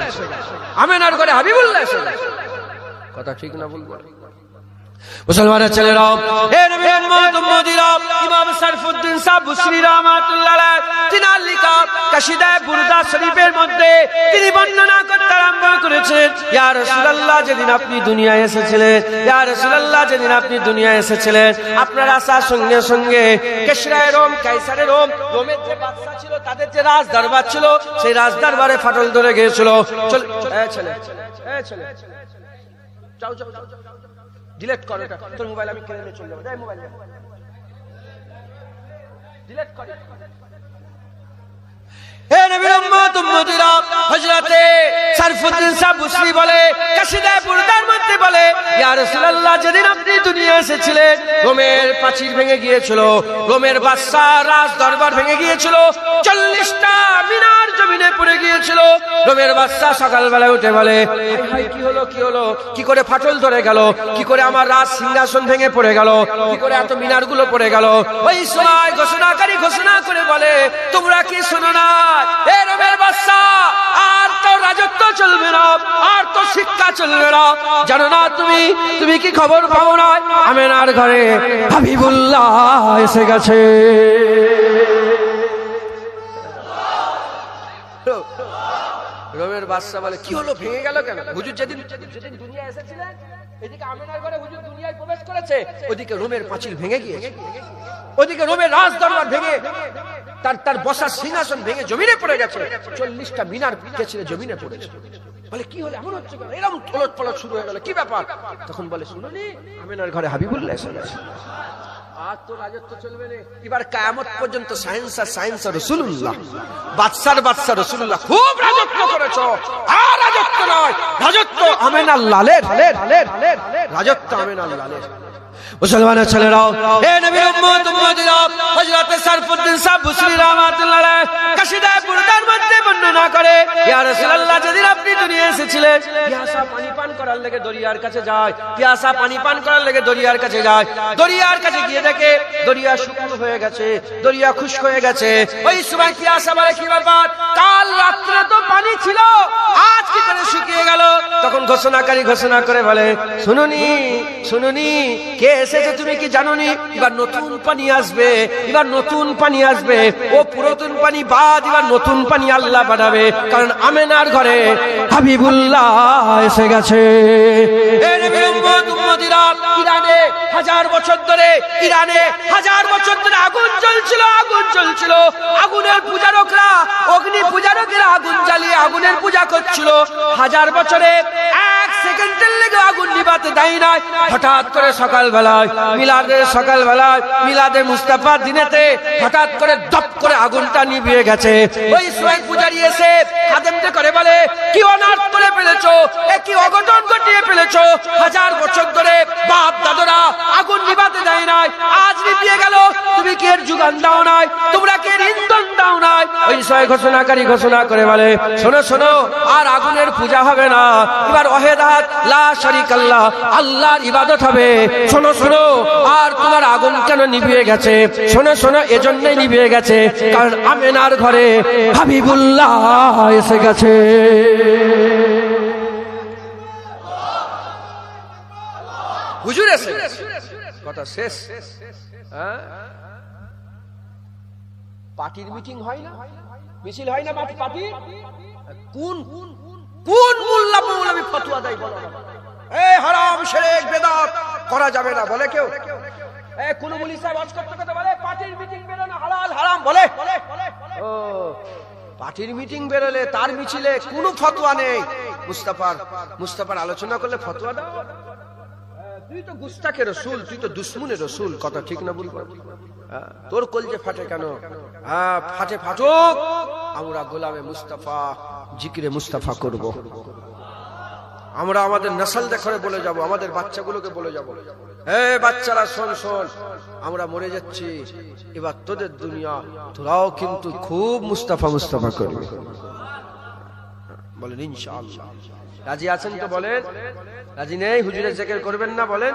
আমিনার ঘরে হাবিবুল্লাহ এসে গেছে। কথা ঠিক না বলবো? মুসলমানের ছেলেরা, হে নবী উম্মত উম্মতিরা, ইমাম শরফুদ্দিন সাহেব বুসরি রাহমাতুল্লাহ আলাইহি তিনার লেখা কাসিদায়ে বুরদা শরীফের মধ্যে তিনি বর্ণনা করতে আরম্ভ করেছেন, ইয়া রাসূলুল্লাহ যেদিন আপনি দুনিয়ায় এসেছিলেন, ইয়া রাসূলুল্লাহ যেদিন আপনি দুনিয়ায় এসেছিলেন, আপনার আসার সঙ্গে সঙ্গে কিসরায়ে রোম, কাইসারে রোম, রোমের যে বাদশা ছিল তাদের যে রাজ দরবার ছিল সেই রাজ দরবারে ফাটল ধরে গিয়েছিল। চল এই ছেলে, এই ছেলে যাও যাও ডিলিট কর এটা, তোর মোবাইল আমি কিনে নিয়ে চলে যাব, দে মোবাইল ডিলিট কর। হযরতে সারফুদ্দিন সাহেব বুসরি বলে কাশিদায়ে বুরদার মধ্যে বলে ইয়া রাসূলুল্লাহ যেদিন আপনি দুনিয়া এসেছিলেন রোমের প্রাচীর ভেঙে গিয়েছিল, রোমের বাদশা রাজ দরবার ভেঙে গিয়েছিল, 40টা মিনার জমিনে পড়ে গিয়েছিল। রোমের বাদশা সকালবেলা উঠে বলে হায় কি হলো কি হলো, কি করে ফাটল ধরে গেল, কি করে আমার রাজ সিংহাসন ভেঙে পড়ে গেল, কি করে এত মিনারগুলো পড়ে গেল। ওই সময় ঘোষণাকারী ঘোষণা করে বলে তোমরা কি শোনো না, এ রোমের বাদশা আর তো রাজত্ব চলবে না, আর তো শিক্ষা চলবে না, জানো না তুমি তুমি কি খবর পাও না আমেনার ঘরে হাবিবুল্লাহ এসে গেছে। রোমের বাদশা বলে কি হলো, ভেঙে গেল কেন? হুজুর যেদিন দুনিয়া এসেছিলেন এদিকে আমেনার ঘরে হুজুর দুনিয়ায় প্রবেশ করেছে, ওদিকে রোমের পাঁচিল ভেঙে গিয়েছে, ওদিকে রোমের রাজ দরবার ভেঙে তার বসার সিংহাসন ভেঙে জমিনে পড়ে গেছে, 40টা মিনার গেছিল জমিনে পড়েছে। বলে কি হলো, এমন হচ্ছে কেন, এরকম ওলট পালট শুরু হয়ে গেল, কি ব্যাপার? তখন বলে শুনুনি আমেনার ঘরে হাবিবুল্লাহ এসে গেছে, আর তো রাজত্ব চলবে না। এবার কিয়ামত পর্যন্ত সায়েন্স আর রাসূলুল্লাহ বাদশার রাসূলুল্লাহ খুব রাজত্ব করেছো, আর রাজত্ব নয়, রাজত্ব আমেনার লালের, রাজত্ব আমেনার লালের। মুসলমানের ছেলেরাও, হে নবীর উম্মত উম্মতিরা, হযরত সারফুদ্দিন সাহেব বুসরি রাহমাতুল্লাহ আলাইহি কাশিদায়ে বুরদার মধ্যে বর্ণনা করে ইয়া রাসূলুল্লাহ যেদিন আপনি দুনিয়া এসেছিলেন পিয়াসা পানি পান করার লেগে দরিয়ার কাছে যায়, পিয়াসা পানি পান করার লেগে দরিয়ার কাছে যায়, দরিয়ার কাছে গিয়ে দেখে দরিয়া শুকনো হয়ে গেছে, দরিয়া খুশক হয়ে গেছে। ওই সময় পিয়াসা বলে কি ব্যাপার, কাল রাত্রে তো পানি ছিল, আজ কি করে শুকিয়ে গেল? তখন ঘোষণাকারী ঘোষণা করে বলে শুনুনি কে এসেছে তুমি কি জানোনি? এবার নতুন পানি আসবে, এবার নতুন পানি আসবে, ও পুরাতন পানি বাদ এবার নতুন পানি আল্লাহ বানাবে, কারণ আমেনার ঘরে হাবিবুল্লাহ এসে গেছে। এ নবীর উম্মত উম্মতিরা, ইরানে 1000 বছর ধরে আগুন জ্বলছিল, আগুনের পূজারকরা, অগ্নি পূজারকেরা আগুন জ্বালিয়ে আগুনের পূজা করছিল। 1000 বছরে 1 সেকেন্ডের লেগে আগুন নিভাতে দেয় নাই। হঠাৎ করে সকালবেলায় মিলাদে মুস্তাফার দিনেতে হঠাৎ করে দপ করে আগুনটা নিভিয়ে গেছে। ওই সময় পূজারি এসে খাদেমকে করে বলে কি অনার্থ করে ফেলেছো, কি অঘটন ঘটিয়ে ফেলেছো, 1000 বছর ধরে বাপ দাদরা আগুন নিভাতে দেয় নাই, আজ নিভিয়ে গেল, তুমি কি এর যোগান দাও নাই, তোমরা কি এর ইন্ধন দাও নাই? ওই সময় ঘোষণাকারী ঘোষণা করে বলে শোনো আর আগুনের পূজা হবে না, এবার ওয়াহিদাত লা শারিকাল্লাহ আল্লাহর ইবাদত হবে। শোনো আর তোমার আগুন কেন নিভিয়ে গেছে? শোনো এজন্যই নিভিয়ে গেছে কারণ আমেনার ঘরে হাবিবুল্লাহ এসে গেছে। হুজুর এসে কথা শেষ। পার্টির মিটিং হয় না, মিছিল হয় না, পার্টি কোন মোল্লা মৌলবী ফতোয়া দেয় বলো, এই হারাম শিরক বেদাত করা যাবে না বলে কেউ? কোন মুলি সাহেব আজ করতে বলে পার্টির মিটিং বেরোনো হালাল হারাম বলে? ও পার্টির মিটিং বেরোলে তার মিছিলে কোনো ফতোয়া নেই। মুস্তাফার আলোচনা করলে ফতোয়া দাও? তুই তো গুস্তাখে রসুল, তুই তো দুশ্মনে রসুল, কথা ঠিক না বলবো? তোর কলজে ফাটে কেন? ফাটুক, আমরা গোলামে মুস্তাফা জিকিরে মুস্তাফা করব। আমরা আমাদের নসল দেখে বলে যাব, আমাদের বাচ্চাগুলোকে বলে যাব, বাচ্চারা শোন, আমরা মরে যাচ্ছি, এবার তোদের দুনিয়া, তোরাও কিন্তু খুব মুস্তাফা করবে। বলেন ইনশাআল্লাহ। রাজি আছেন তো? বলেন রাজি নেই? হুজুরের জিকির করবেন না? বলেন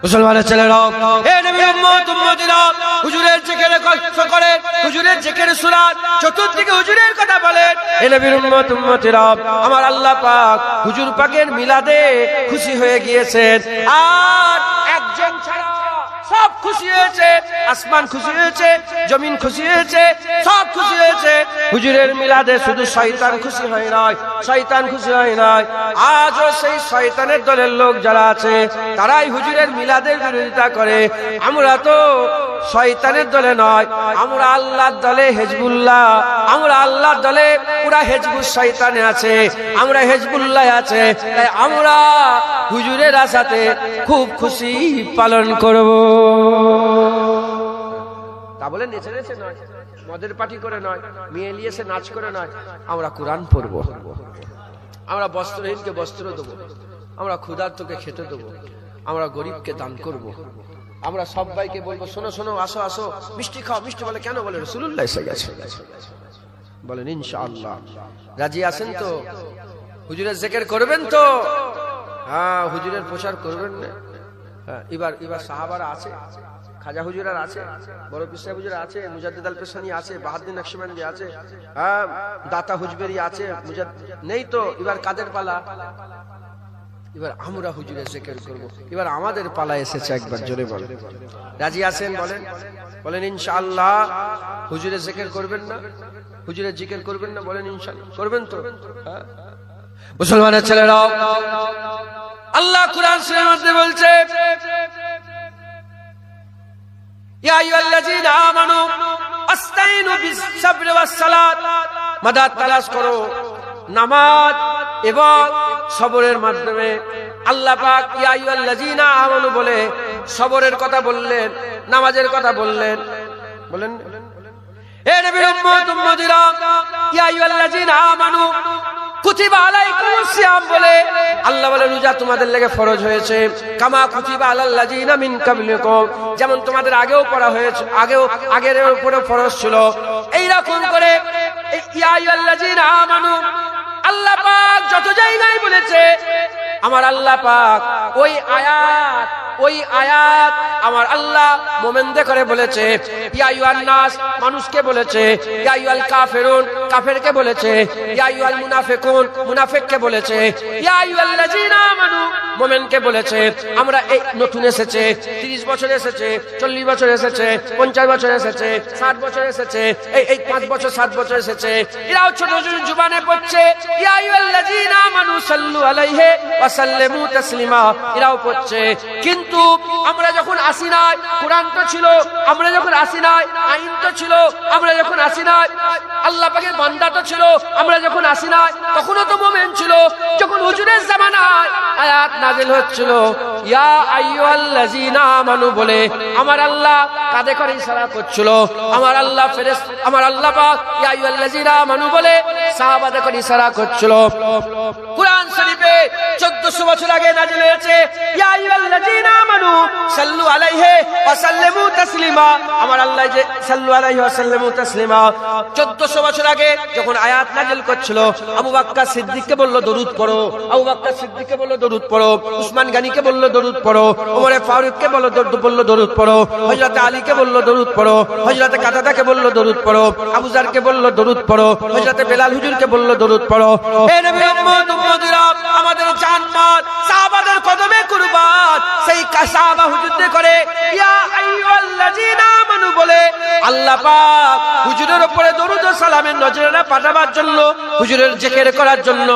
মুসলমানের ছেলেরাও, হে নবীর উম্মত উম্মতিরা, হুজুরের জিকিরে কষ্ট করে, হুজুরের জিকিরে সুরাত চতুর্দিকে হুজুরের কথা বলেন। হে নবীর উম্মত উম্মতিরা, আমার আল্লাহ পাক হুজুর পাকের মিলাদে খুশি হয়ে গিয়েছেন, আর একজন ছাড়া সব খুশি হয়েছে, আসমান খুশি হয়েছে, জমিন খুশি হয়েছে, সব খুশি হয়েছে। হুজুরের মিলাদে শুধু শয়তান খুশি হয় নাই, আজও সেই শয়তানের দলের লোক যারা আছে তারাই হুজুরের মিলাদের বিরোধিতা করে। আমরা তো শয়তানের দলে নয়, আমরা আল্লাহর দলে হিজবুল্লাহ, আমরা আল্লাহর দলে পুরা হিজবুস শয়তানে আছে, আমরা হিজবুল্লাহ আছে, তাই আমরা হুজুরের আশাতে খুব খুশি পালন করব। তা বলে নেচে নেচে নয়, মদের পার্টি করে নয়, মেয়ে নিয়ে এসে নাচ করে নয়। আমরা কোরআন পড়বো, আমরা বস্ত্রহীনকে বস্ত্র দেবো, আমরা ক্ষুধার্তকে খেতে দেবো, আমরা গরিবকে দান করব। আমরা সবাইকে বলবো শোনো শোনো, আসো আসো, মিষ্টি খাও। মিষ্টি বলে কেন? বলে রাসূলুল্লাহ এসে গেছে। বলেন ইনশাআল্লাহ রাজি আছেন তো? হুজুরের জিকির করবেন তো? হ্যাঁ, হুজুরের প্রচার করবেন না? হ্যাঁ, এবার সাহাবারা আছে, খাজা হুজুরার আছে, বড় পীর সাহেব হুজুর আছে, মুজাদ্দিদ আল পেশানি আছে, বাহাউদ্দিন নকশবন্দি আছে, হ্যাঁ, দাতা হুজবেরি আছে, নেই তো? এবার কাদের পালা? এবার আমরা হুজুরের জিকির করব। এবার আমাদের পালা এসেছে, একবার জোরে বলেন। রাজি আছেন? বলেন, বলেন ইনশাআল্লাহ। হুজুরের জিকির করবেন না? হুজুরের জিকির করবেন না? বলেন ইনশাআল্লাহ করবেন তো? হ্যাঁ, মুসলমানের ছেলেরা, আল্লাহ কুরআন শরীফের মধ্যে বলছে, ইয়া আইয়ুহাল্লাযীনা আমানু আস্তাইনু বিস-সাবরি ওয়াস-সালাত, মাদাদ তালাশ করো নামাজ এবং সবরের মাধ্যমে। আল্লাহ পাক ইয়া আইয়ুহাল্লাযীনা আমানু বলে সবরের কথা বললেন, নামাজের কথা বললেন। বলেন এ নবীর উম্মত উম্মতিরা, ইয়া আইয়ুহাল্লাযীনা আমানু কুতিবা আলাইকুমুস সিয়াম বলে আল্লাহ বলে রোজা তোমাদের লেগে ফরজ হয়েছে। কামা কুতিবা আলাল্লাযীনা মিন কাবলিকুম, যেমন তোমাদের আগেও পড়া হয়েছে, আগের উপরে ফরজ ছিল। এই রকম করে ইয়া আইয়ুহাল্লাযীনা আমানু আল্লাহ পাক যত জায়গায় বলেছে, আমার আল্লাহ পাক ওই আয়াত আমার আল্লাহ মুমিনদের করে বলেছে। ইয়া আইয়ুহান নাস মানুষকে বলেছে, ইয়া আইয়ুহাল কাফিরুন কাফেরকে বলেছে, ইয়া আইয়ুহাল মুনাফিকুন মুনাফিককে বলেছে, ইয়া আইয়ুহাল্লাযীনা আমানু মুমিনকে বলেছে। আমরা এই নতুন এসেছে, 30 বছর এসেছে, 40 বছর এসেছে, 50 বছর এসেছে, 60 বছর এসেছে, এই 5 বছর 7 বছর এসেছে, এরাও ছোট ছোট জুবানে পড়ছে ইয়া আইয়ুহাল্লাযীনা আমানু সাল্লু আলাইহি ওয়া সাল্লিমু তাসলিমা, এরাও পড়ছে। কিন্তু আমরা যখন আসি নাই, কোরআন তো ছিল, আমরা যখন আসি নাই, আইন তো ছিল, আমরা যখন আসি নাই, আল্লাহ পাকের বান্দা তো ছিল, আমরা যখন আসি নাই, তখনও তো মুমিন ছিল। যখন হুজুরের জামানায় আয়াত নাযিল হচ্ছিল ইয়া আইয়ুহাল্লাযীনা আমানু বলে, আমার আল্লাহ কাঁধে করে ইশারা করছিল, আমার আল্লাহ আমার আল্লাহ পাক ইয়া আইয়ুহাল্লাযীনা আমানু বলে সাহাবাদের করে ইশারা করছিল। কোরআন শরীফে 1400 বছর আগে নাযিল হয়েছে ইয়া আইয়ুহাল্লাযীনা আমানু সাল্লু আলাইহি ওয়া সাল্লিমু তাসলিমা, আমার আল্লাহ যে সাল্লু আলাইহি ওয়া সাল্লিমু তাসলিমা 1400 বছর আগে যখন আয়াত নাযিল করছিল, আবু বকর সিদ্দিককে বলল দরুদ পড়ো, আবু বকর সিদ্দিককে বলল দরুদ পড়ো, উসমান গনিকে বলল দরুদ পড়ো, ওমর ফারুককে বলল দরুদ পড়ো, হযরত আলীকে বলল দরুদ পড়ো, হযরত কাতাদাকে বলল দরুদ পড়ো, আবু যারকে বলল দরুদ পড়ো, হযরত বেলাল হুজুরকে বলল দরুদ পড়ো। হে নবী উম্মত উম্মতিরা, আমাদের জান মাল সাহাবাদের কদমে কুরবান। সেই সাহাবা হুজুরদের করে ইয়া আইয়ুহাল্লাযীনা আমানু বলে আল্লাহ পাক হুজুরের উপরে দরুদ ও সালামের নজরানা পাঠাবার জন্য, হুজুরের জিকির করার জন্য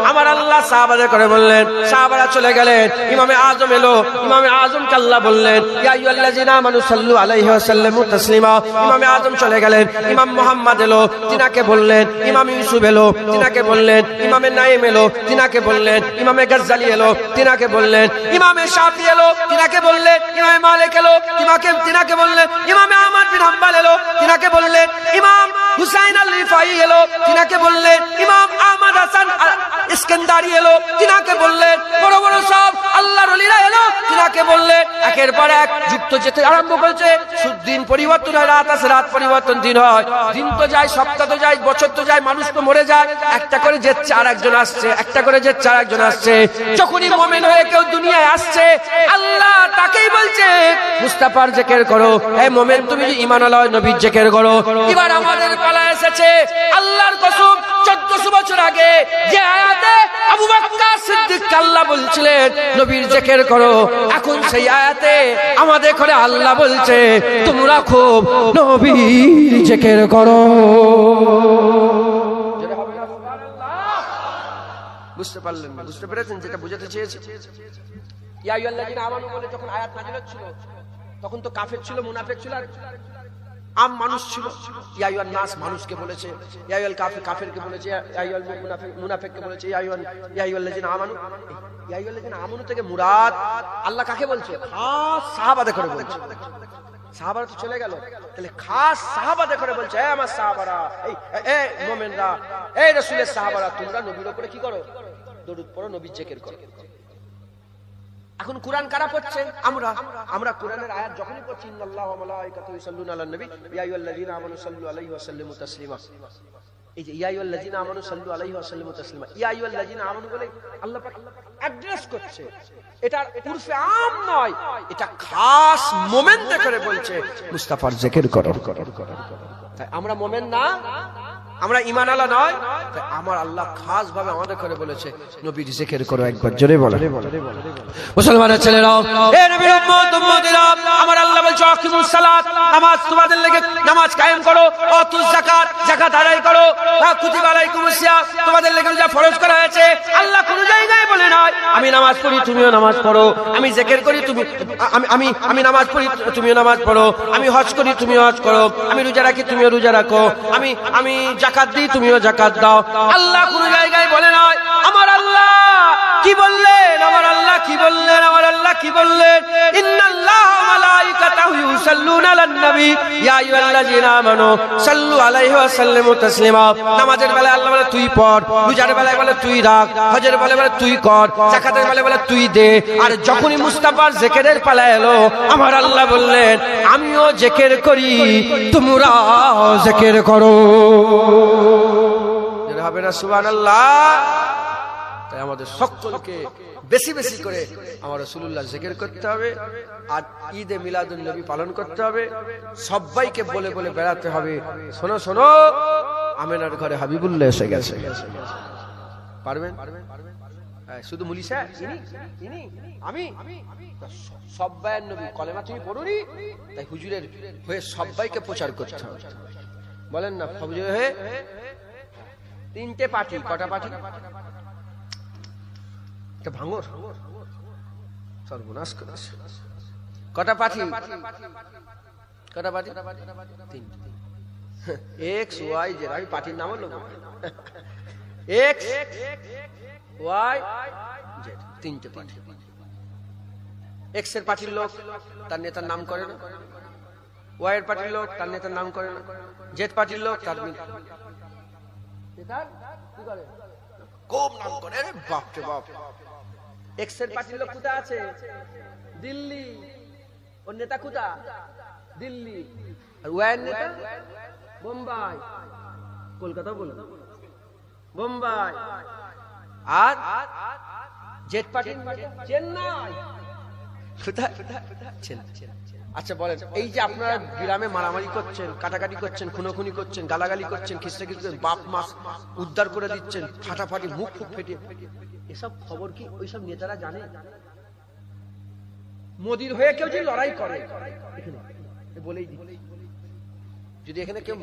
আমার আল্লাহ সাহাবাদের করে বললেন। সাহাবারা চলে গেলেন, ইমামে আজম এলো, ইমামে আজমকে আল্লাহ বললেন ইয়া আইয়ুহাল্লাযীনা আমানু সাল্লু আলাইহি ওয়া সাল্লিমু তাসলিমা। ইমামে আজম চলে গেলেন, ইমাম মুহাম্মদ এলো, তিনাকে বললেন, ইমাম ইউসুফ এলো, তিনাকে বললেন, ইমামে নাঈম এলো, তিনাকে বললেন, ইমামে গজ্জালি এলো, তিনাকে বললেন, ইমামে শাফি এলো, তিনাকে বললেন, ইমামে মালিক এলো, তিনাকে বললেন, ইমামে আহমদ বিন হাম্বল এলো, তিনাকে বললেন, ইমাম হুসাইন আল রিফাই এলো, তিনাকে বললেন, ইমাম আহমদ হাসান ইস্কন্দারি এলো, তিনাকে বললেন, বড় বড় সব আল্লাহর ওলিরা এলো, তিনাকে বললেন। একের পর এক যুক্ত যেতে আরম্ভ করেছে। দিন পরিবর্তন হয়, রাত আসে, রাত পরিবর্তন দিন হয়, দিন তো যায়, সপ্তাহ তো যায়, বছর তো যায়, মানুষ তো মরে যায়, একটা করে যেচ্ছে আর একজন আসছে, একটা করে যেচ্ছে আর একজন আসছে। যখনই মুমিন হয়ে কেউ দুনিয়ায় আসছে, আল্লাহ তাকেই বলছে মুস্তাফার জিকির করো। হে মুমিন, তুমি ঈমানওয়ালা নবীর জিকির করো। এবার আমাদের পালা এসেছে। আল্লাহর কসম, 1400 বছর আগে যে আয়াতে আবু বকর সিদ্দিক আল্লাহ বলছিলেন নবীর জিকির করো, এখন সেই আয়াতে আমাদের করে আল্লাহ বলছে তোমরা খুব নবীর জিকির করো। বুঝতে পারলেন না? বুঝতে পেরেছেন যেটা বুঝাতে চেয়েছি? ইয়া আইয়ুহাল্লাযীনা আমানু বলে যখন আয়াত নাযিল হচ্ছিল, তখন তো কাফের ছিল, মুনাফিক ছিল, আর আম মানুষ ছিল। ইয়া আইয়ুহান নাস মানুষকে বলেছে, ইয়া আইয়ুহাল কাফিরকে বলেছে, ইয়া আইয়ুহাল মুনাফিককে বলেছে, ইয়া আইয়ুহাল্লাযীনা আমানু। ইয়া আইয়ুহাল্লাযীনা আমানু থেকে মুরাদ আল্লাহ কাকে বলছে? খাস সাহাবাদের করে বলছে। সাহাবারা তো চলে গেল, তাহলে খাস সাহাবাদের করে বলছে, এই আমার সাহাবারা, এই মুমিনরা, এই রাসূলের সাহাবারা, তোমরা নবীর উপরে কি করো? দরুদ পড়ো, নবীর জিকির করো। এখন কুরআন কারা পড়ছে? আমরা কুরআনের আয়াত যখনই পড়ছি, ইন্নাল্লাহা ওয়া মালাইকাতুহু ইউসাল্লুনা আলান নবী ইয়া আইয়ুহাল্লাযীনা আমানু সাল্লু আলাইহি ওয়া সাল্লিমু তাসলিমা। এই যে ইয়া আইয়ুহাল্লাযীনা আমানু সাল্লু আলাইহি ওয়া সাল্লিমু তাসলিমা, ইয়া আইয়ুহাল্লাযীনা আমানু বলে আল্লাহ পাক অ্যাড্রেস করছে। এটা উরফে আম নয়, এটা খাস মুমিনদের করে বলছে মুস্তাফার জিকির করো। তাই আমরা মুমিন না, আমরা ঈমান আলা নয়, তাই আমার আল্লাহ খাস ভাবে আমাদের করে বলেছে নবীর জিকির করো। একবার জোরে বলো। মুসলমানের ছেলেরা, হে নবীর উম্মত উম্মতিরা, আমার আল্লাহ বলছে আকিমুস সালাত, নামাজ তোমাদের লেগে নামাজ কায়েম করো, আতুজ যাকাত, যাকাত আদায় করো, কুতিবা আলাইকুমুস সিয়াম, তোমাদের লেগে যা ফরজ করা হয়েছে। আল্লাহ কোন জায়গায় বলে নাই আমি নামাজ পড়ি তুমিও নামাজ পড়ো, আমি জিকির করি তুমি আমি নামাজ পড়ি তুমিও নামাজ পড়ো, আমি হজ করি তুমিও হজ করো, আমি রোজা রাখি তুমিও রোজা রাখো, আমি যাকাত দিই তুমিও যাকাত দাও। আল্লাহ কোন জায়গায় বলে নাই। আমার আল্লাহ কি বললেন? আমার আল্লাহ কি বললেন? আমার আল্লাহ কি বললেন? ইন্নাল্লাহা ওয়া মালাইকাতুহু ইউসাল্লুনা আলান নবী ইয়া আইয়ুহাল্লাযীনা আমানু সাল্লু আলাইহি ওয়া সাল্লিমু তাসলিমা। নামাজের বেলায় আল্লাহ বলে তুই পড়, রোজার বেলায় বলে তুই রাখ, হজের বেলায় বলে তুই কর, যাকাতের বেলায় বলে তুই দে। আর যখনই মুস্তাফার জিকিরের পালা এলো, আমার আল্লাহ বললেন আমিও জিকির করি তোমরাও জিকির করো। হবে না? সুবহানাল্লাহ। তাই আমাদের সকলকে বেশি বেশি করে আমার রাসূলুল্লাহ জিকির করতে হবে, আর ঈদে মিলাদুন নবী পালন করতে হবে। সবাইকে বলে বলে বেড়াতে হবে, শোনো শোনো আমেনার ঘরে হাবিবুল্লাহ এসে গেছে। পারবেন? শুধু মুলিশা ইনি আমি সব্বায়ের নবী কলেমা তুমি পড়ুনি, তাই হুজুরের হয়ে সবাইকে প্রচার করতে হবে। বলেন না, হুজুর হয়ে তিনটে পার্টি। কটা পার্টি? এটা ভাঙর, সর্বনাশ করেছে। কটা পার্টি? কটা পার্টি? তিনটে। এক্স ওয়াই জেড, আমি পার্টির নামও নেব। এক্স ওয়াই জেড, তিনটে পার্টি। এক্স এর পার্টির লোক তার নেতার নাম করে না, ওয়াই এর পার্টির লোক তার নেতার নাম করে না, জেড পার্টির লোক তার খুব নাম করে। বাপ রে বাপ। এক্স এর পার্টির লোক কোথায় আছে? দিল্লি। ওর নেতা কোথায়? দিল্লি। আর ওয়াই নেতা বোম্বাই। কলকাতা বলো, বোম্বাই। আর জেড পার্টির চেন্নাই। কোথায়? চেন্নাই। আচ্ছা বলেন, এই যে আপনারা গ্রামে মারামারি করছেন, কাটাকাটি করছেন, খুনোখুনি করছেন, গালাগালি করছেন, খিস্তাখিস্তি করছেন, বাপ মাস উদ্ধার করে দিচ্ছেন, ফাটাফাটি মুখ ফুক ফেটে, এসব খবর কি ওইসব নেতারা জানে? মোদির হয়ে কেউ যদি লড়াই করে, বলেই দিই, যদি এখানে কেউ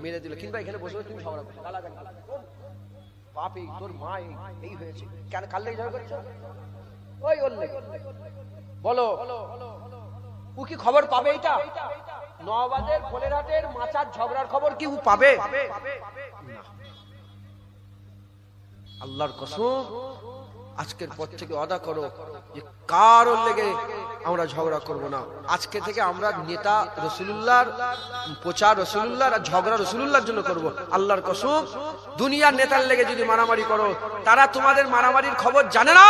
মেরে দিল, কিংবা এখানে বসে তুমি ঝগড়া করছো, গালাগালি, বাপ এই তোর মা এই হয়েছে, কেন কাল লেগে ঝগড়া করছো? ওই ওর লেগে বলো, ও কি খবর পাবে? এটা নওয়াবাদের ফলেরহাটের মাচার ঝগড়ার খবর কি ও পাবে? আল্লাহর কসম, আজকের পর থেকে ওয়াদা করো যে কারোর লেগে আমরা ঝগড়া করব না। আজকে থেকে আমরা নেতা রাসূলুল্লাহর প্রচার, রাসূলুল্লাহর আর ঝগড়া রাসূলুল্লাহর জন্য করব। আল্লাহর কসম, দুনিয়ার নেতার লেগে যদি মারামারি করো, তারা তোমাদের মারামারির খবর জানে না।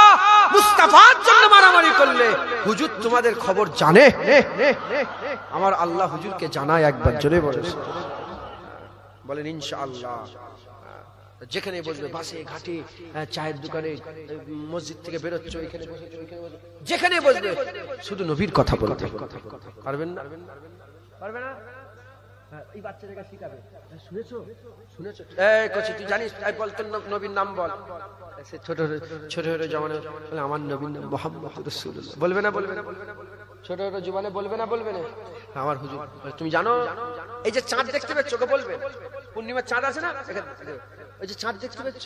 মুস্তাফার জন্য মারামারি করলে হুজুর তোমাদের খবর জানে। আমার আল্লাহ হুজুরকে জানায়। একবার জোরে বলেন ইনশাআল্লাহ। যেখানে বসবে, বাসে ঘাটে, চায়ের দোকানে, মসজিদ থেকে বেরোচ্ছ, এখানে বসেছো, এখানে যেখানে বসবে শুধু নবীর কথা বলতে। পারবেন না? পারবে না? এই বাচ্চাদেরকে শিখাবে, শুনেছো শুনেছো, এই কচি তুই জানিস, তাই বল তোর নবীর নাম বল। সে ছোট ছোট জমানে বলে আমার নবীর নাম মুহাম্মদ রাসূলুল্লাহ। বলবে না? বলবে না? ছোট ছোট জীবনে বলবে না? বলবে না? আমার হুজুর তুমি জানো এই যে চাঁদ দেখতে পেয়েছো, ওকে বলবে পূর্ণিমার চাঁদ আছে না, ওই যে চাঁদ দেখতে পেয়েছ,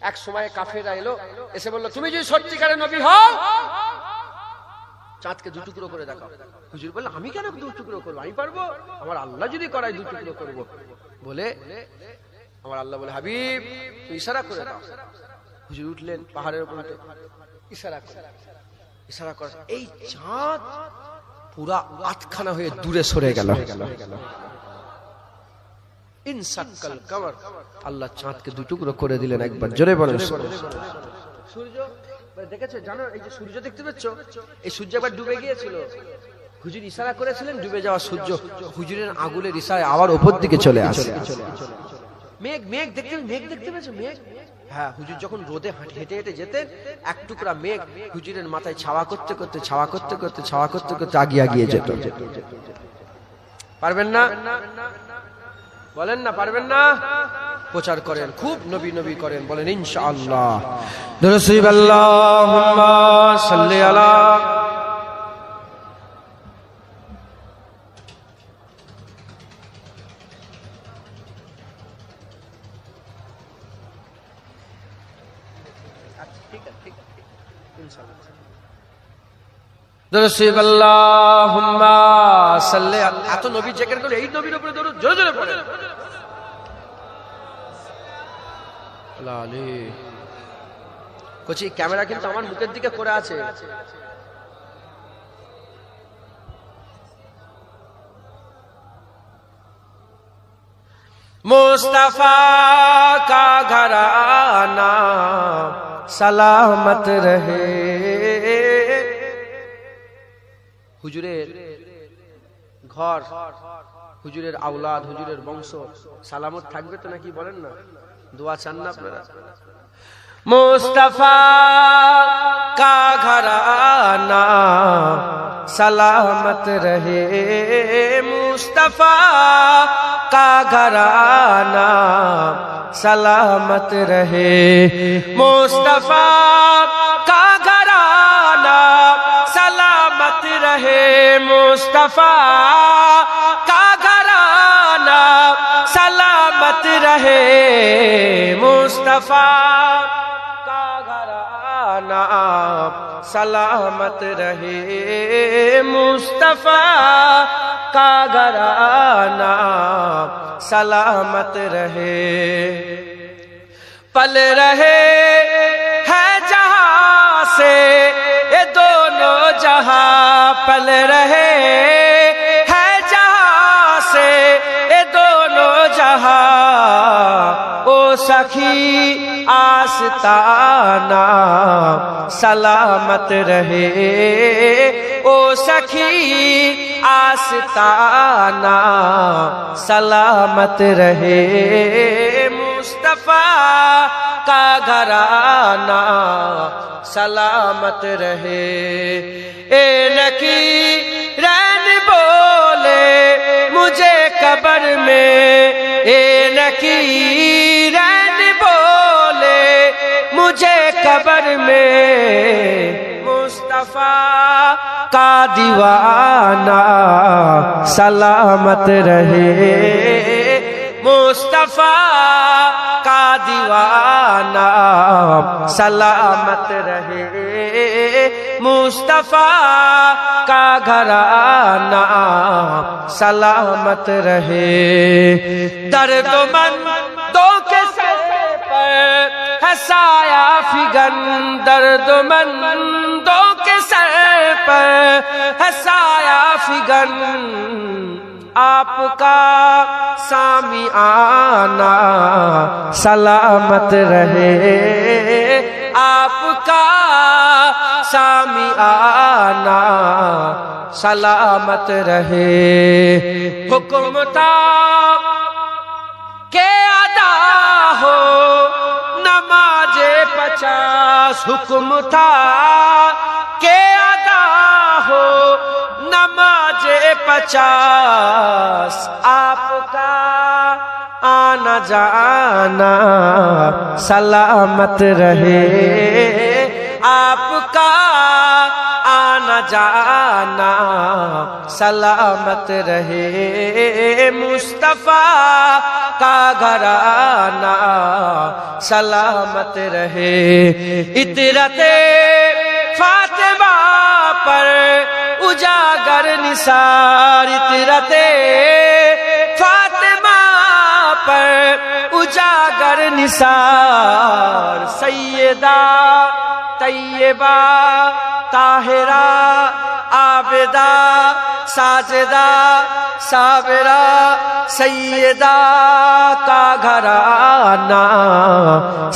এক সময় কাফেররা এলো, এসে বললো তুমি যদি সত্যিকারের নবী হও চাঁদকে দু টুকরো করে দেখাও। হুজুর বলল আমি কেন দু টুকরো করবো? আমি পারবো, আমার আল্লাহ যদি করায় দু টুকরো করবো। বলে আমার আল্লাহ বলে হাবিব তুই ইশারা করে দাও। হুজুর উঠলেন পাহাড়ের উপর, ইশারা করে, ইশারা করে, এই চাঁদ পুরা আটখানা হয়ে দূরে সরে গেল। ইনসাক্কাল কমর, আল্লাহ চাঁদকে দুটুকরো করে দিলেন। একবার জোরে বলেন। সূর্য দেখেছো, জানো এই যে সূর্য দেখতে পাচ্ছ, এই সূর্য একবার ডুবে গিয়েছিল, হুজুর ইশারা করেছিলেন ডুবে যাওয়া সূর্য হুজুরের আঙুলের ইশারায় আবার উপর দিকে চলে আসে। মেঘ মেঘ দেখতে, মেঘ দেখতে পেয়েছো? মেঘ, হ্যাঁ, হুজুর যখন রোদে হেঁটে হেঁটে যেতেন, এক টুকরা মেঘ হুজুরের মাথায় ছাওয়া করতে করতে ছাওয়া করতে করতে ছাওয়া করতে করতে আগিয়ে যেত। পারবেন না? বলেন না পারবেন না? প্রচার করেন, খুব নবী নবী করেন, বলেন ইনশাআল্লাহ। দুরূদ আল্লাহুম্মা সাল্লি আলা। দুরূদ আল্লাহুম্মা সাল্লি। এত নবী জিকির করে, এই নবীর উপরে দরুদ জোরে জোরে পড়েন। কোচি ক্যামেরা কিন্তু আমার মুখের দিকে করে আছে। मुस्तफा का घराना सलामत रहे। হুজুরের ঘর, হুজুরের আওলাদ, হুজুরের বংশ সালামত থাকবে তো নাকি? বলেন না, দোয়া চান না আপনারা? মুস্তাফা কা ঘরানা सलामत रहे, मुस्तफा का घराना सलामत रहे, मुस्तफा का घराना सलामत रहे, मुस्तफा का घराना सलामत रहे, मुस्तफा का घराना सलामत रहे, मुस्तफा का घराना सलामत रहे। पल रहे है जहां से ये दोनों जहां, पल रहे है जहां से ये दोनों जहां, ओ सखी आस्ताना सलामत रहे, ओ सखी आस्ताना सलामत रहे, मुस्तफा का घराना सलामत रहे। ए नकी रैन बोले मुझे कब्र में, ए नकी रैन बोले मुझे कब्र में, मुस्तफा का दीवाना सलामत रहे, मुस्तफा का दीवाना सलामत रहे, मुस्तफा का घराना सलामत रहे। दर्दमंदों के सर पर है साया फिगन, दर्दमंदों के सर पर है साया फिगन, आपका सामिआना सलामत रहे, आपका सामिआना सलामत रहे। हुक्म था के अदा हो नमाजे 50, हुक्म था के अदा हो नमाजे 50, आपका आना जाना सलामत रहे, आपका आना जाना सलामत रहे, मुस्तफा का घराना सलामत रहे। इतरते फातिमा पर उजागर निसार, इतरते फातिमा पर उजागर निसार, सैयदा तैयबा ताहिरा आबिदा साजिदा साबिरा सैयदा का घराना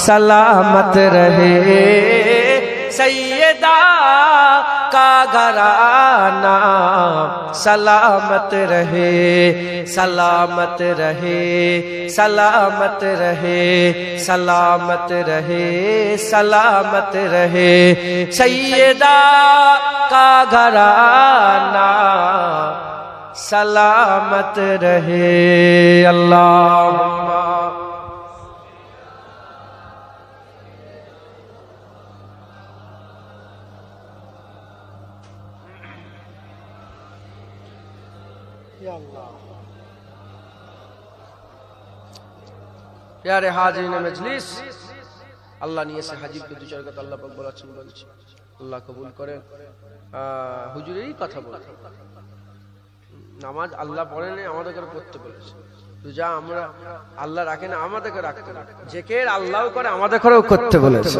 सलामत रहे सैयदा का घराना सलामत रहे सलामत रहे सलामत रहे सलामत रहे सलामत रहे सैयदा का घराना सलामत रहे। अल्लाहुम्मा प्यारे हाजिरीन मजलिस, আল্লাহ নিয়ে এসে হাজিরকে দু চার কথা আল্লাহ পাক বলাচ্ছেন বলছি, আল্লাহ কবুল করেন। হুজুরেরই কথা বলে, নামাজ আল্লাহ পড়েন আমাদেরকে পড়তে বলেছে, যা আমরা আল্লাহ রাখেন আমাদেরকে রাখতে হবে, জিকির আল্লাহও করে আমাদেরকেও করতে বলেছে,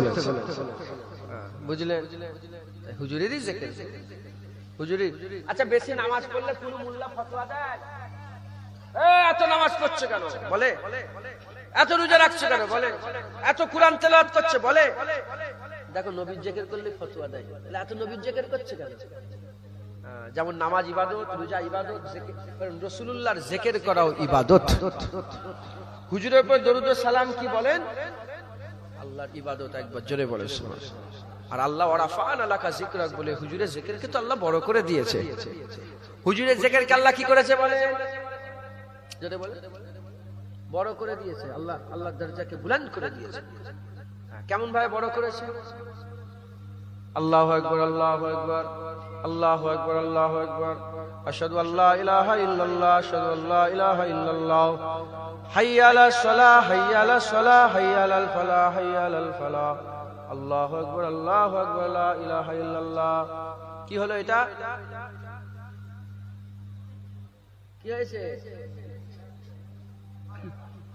বুঝলেন? হুজুরেরই জিকির, হুজুরি। আচ্ছা, বেশি নামাজ পড়লে কোনো মোল্লা ফতোয়া দেয়, এত নামাজ পড়ছে কেন বলে, এত রোজা রাখছে কেন বলে, এত কোরআন তেলাওয়াত করছে বলে। দেখো নবীর জিকির করলে ফতোয়া দেয়, তাহলে এত নবীর জিকির করছে কেন? যেমন নামাজ ইবাদত, রোজা ইবাদত, রাসূলুল্লাহর জিকির করাও ইবাদত। হুজুরের উপর দরুদ ও সালাম কি বলেন? আল্লাহর ইবাদত। একবার জোরে বলে শোনা। আর আল্লাহ ওয়ারাফা'না লাকা যিকরাক বলে হুজুরের জিকিরকে তো আল্লাহ বড় করে দিয়েছে। হুজুরের জিকিরকে আল্লাহ কি করেছে বলে, জোরে বলে, বড় করে দিয়েছে। আল্লাহ আল্লাহর দরজাকে বুলন্দ করে দিয়েছে। কেমন ভাবে বড় করেছে? আল্লাহু আকবার আল্লাহু আকবার আল্লাহু আকবার আল্লাহু আকবার আশহাদু আল্লা ইলাহা ইল্লাল্লাহ আশহাদু আল্লা ইলাহা ইল্লাল্লাহ হাইয়া আলাস সালাহ হাইয়া আলাস সালাহ হাইয়া আলাল ফালাহ হাইয়া আলাল ফালাহ আল্লাহু আকবার লা ইলাহা ইল্লাল্লাহ। কি হলো এটা? কি হয়েছে?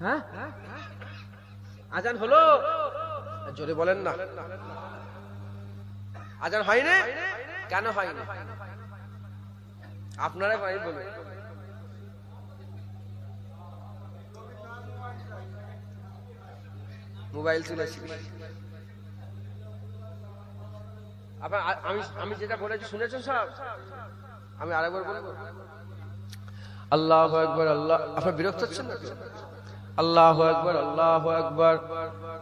হ্যাঁ, আজান হলো? জোরে বলেন না। আজান হয় না কেন? হয় না আপনারা ভাই বলুন। মোবাইল চলেছি। আমি যেটা বলেছি শুনেছেন সব? আমি আরেকবার বলবো। আল্লাহু আকবার আল্লাহ। আপনারা বিরক্ত হচ্ছেন না? আল্লাহু আকবার আল্লাহু আকবার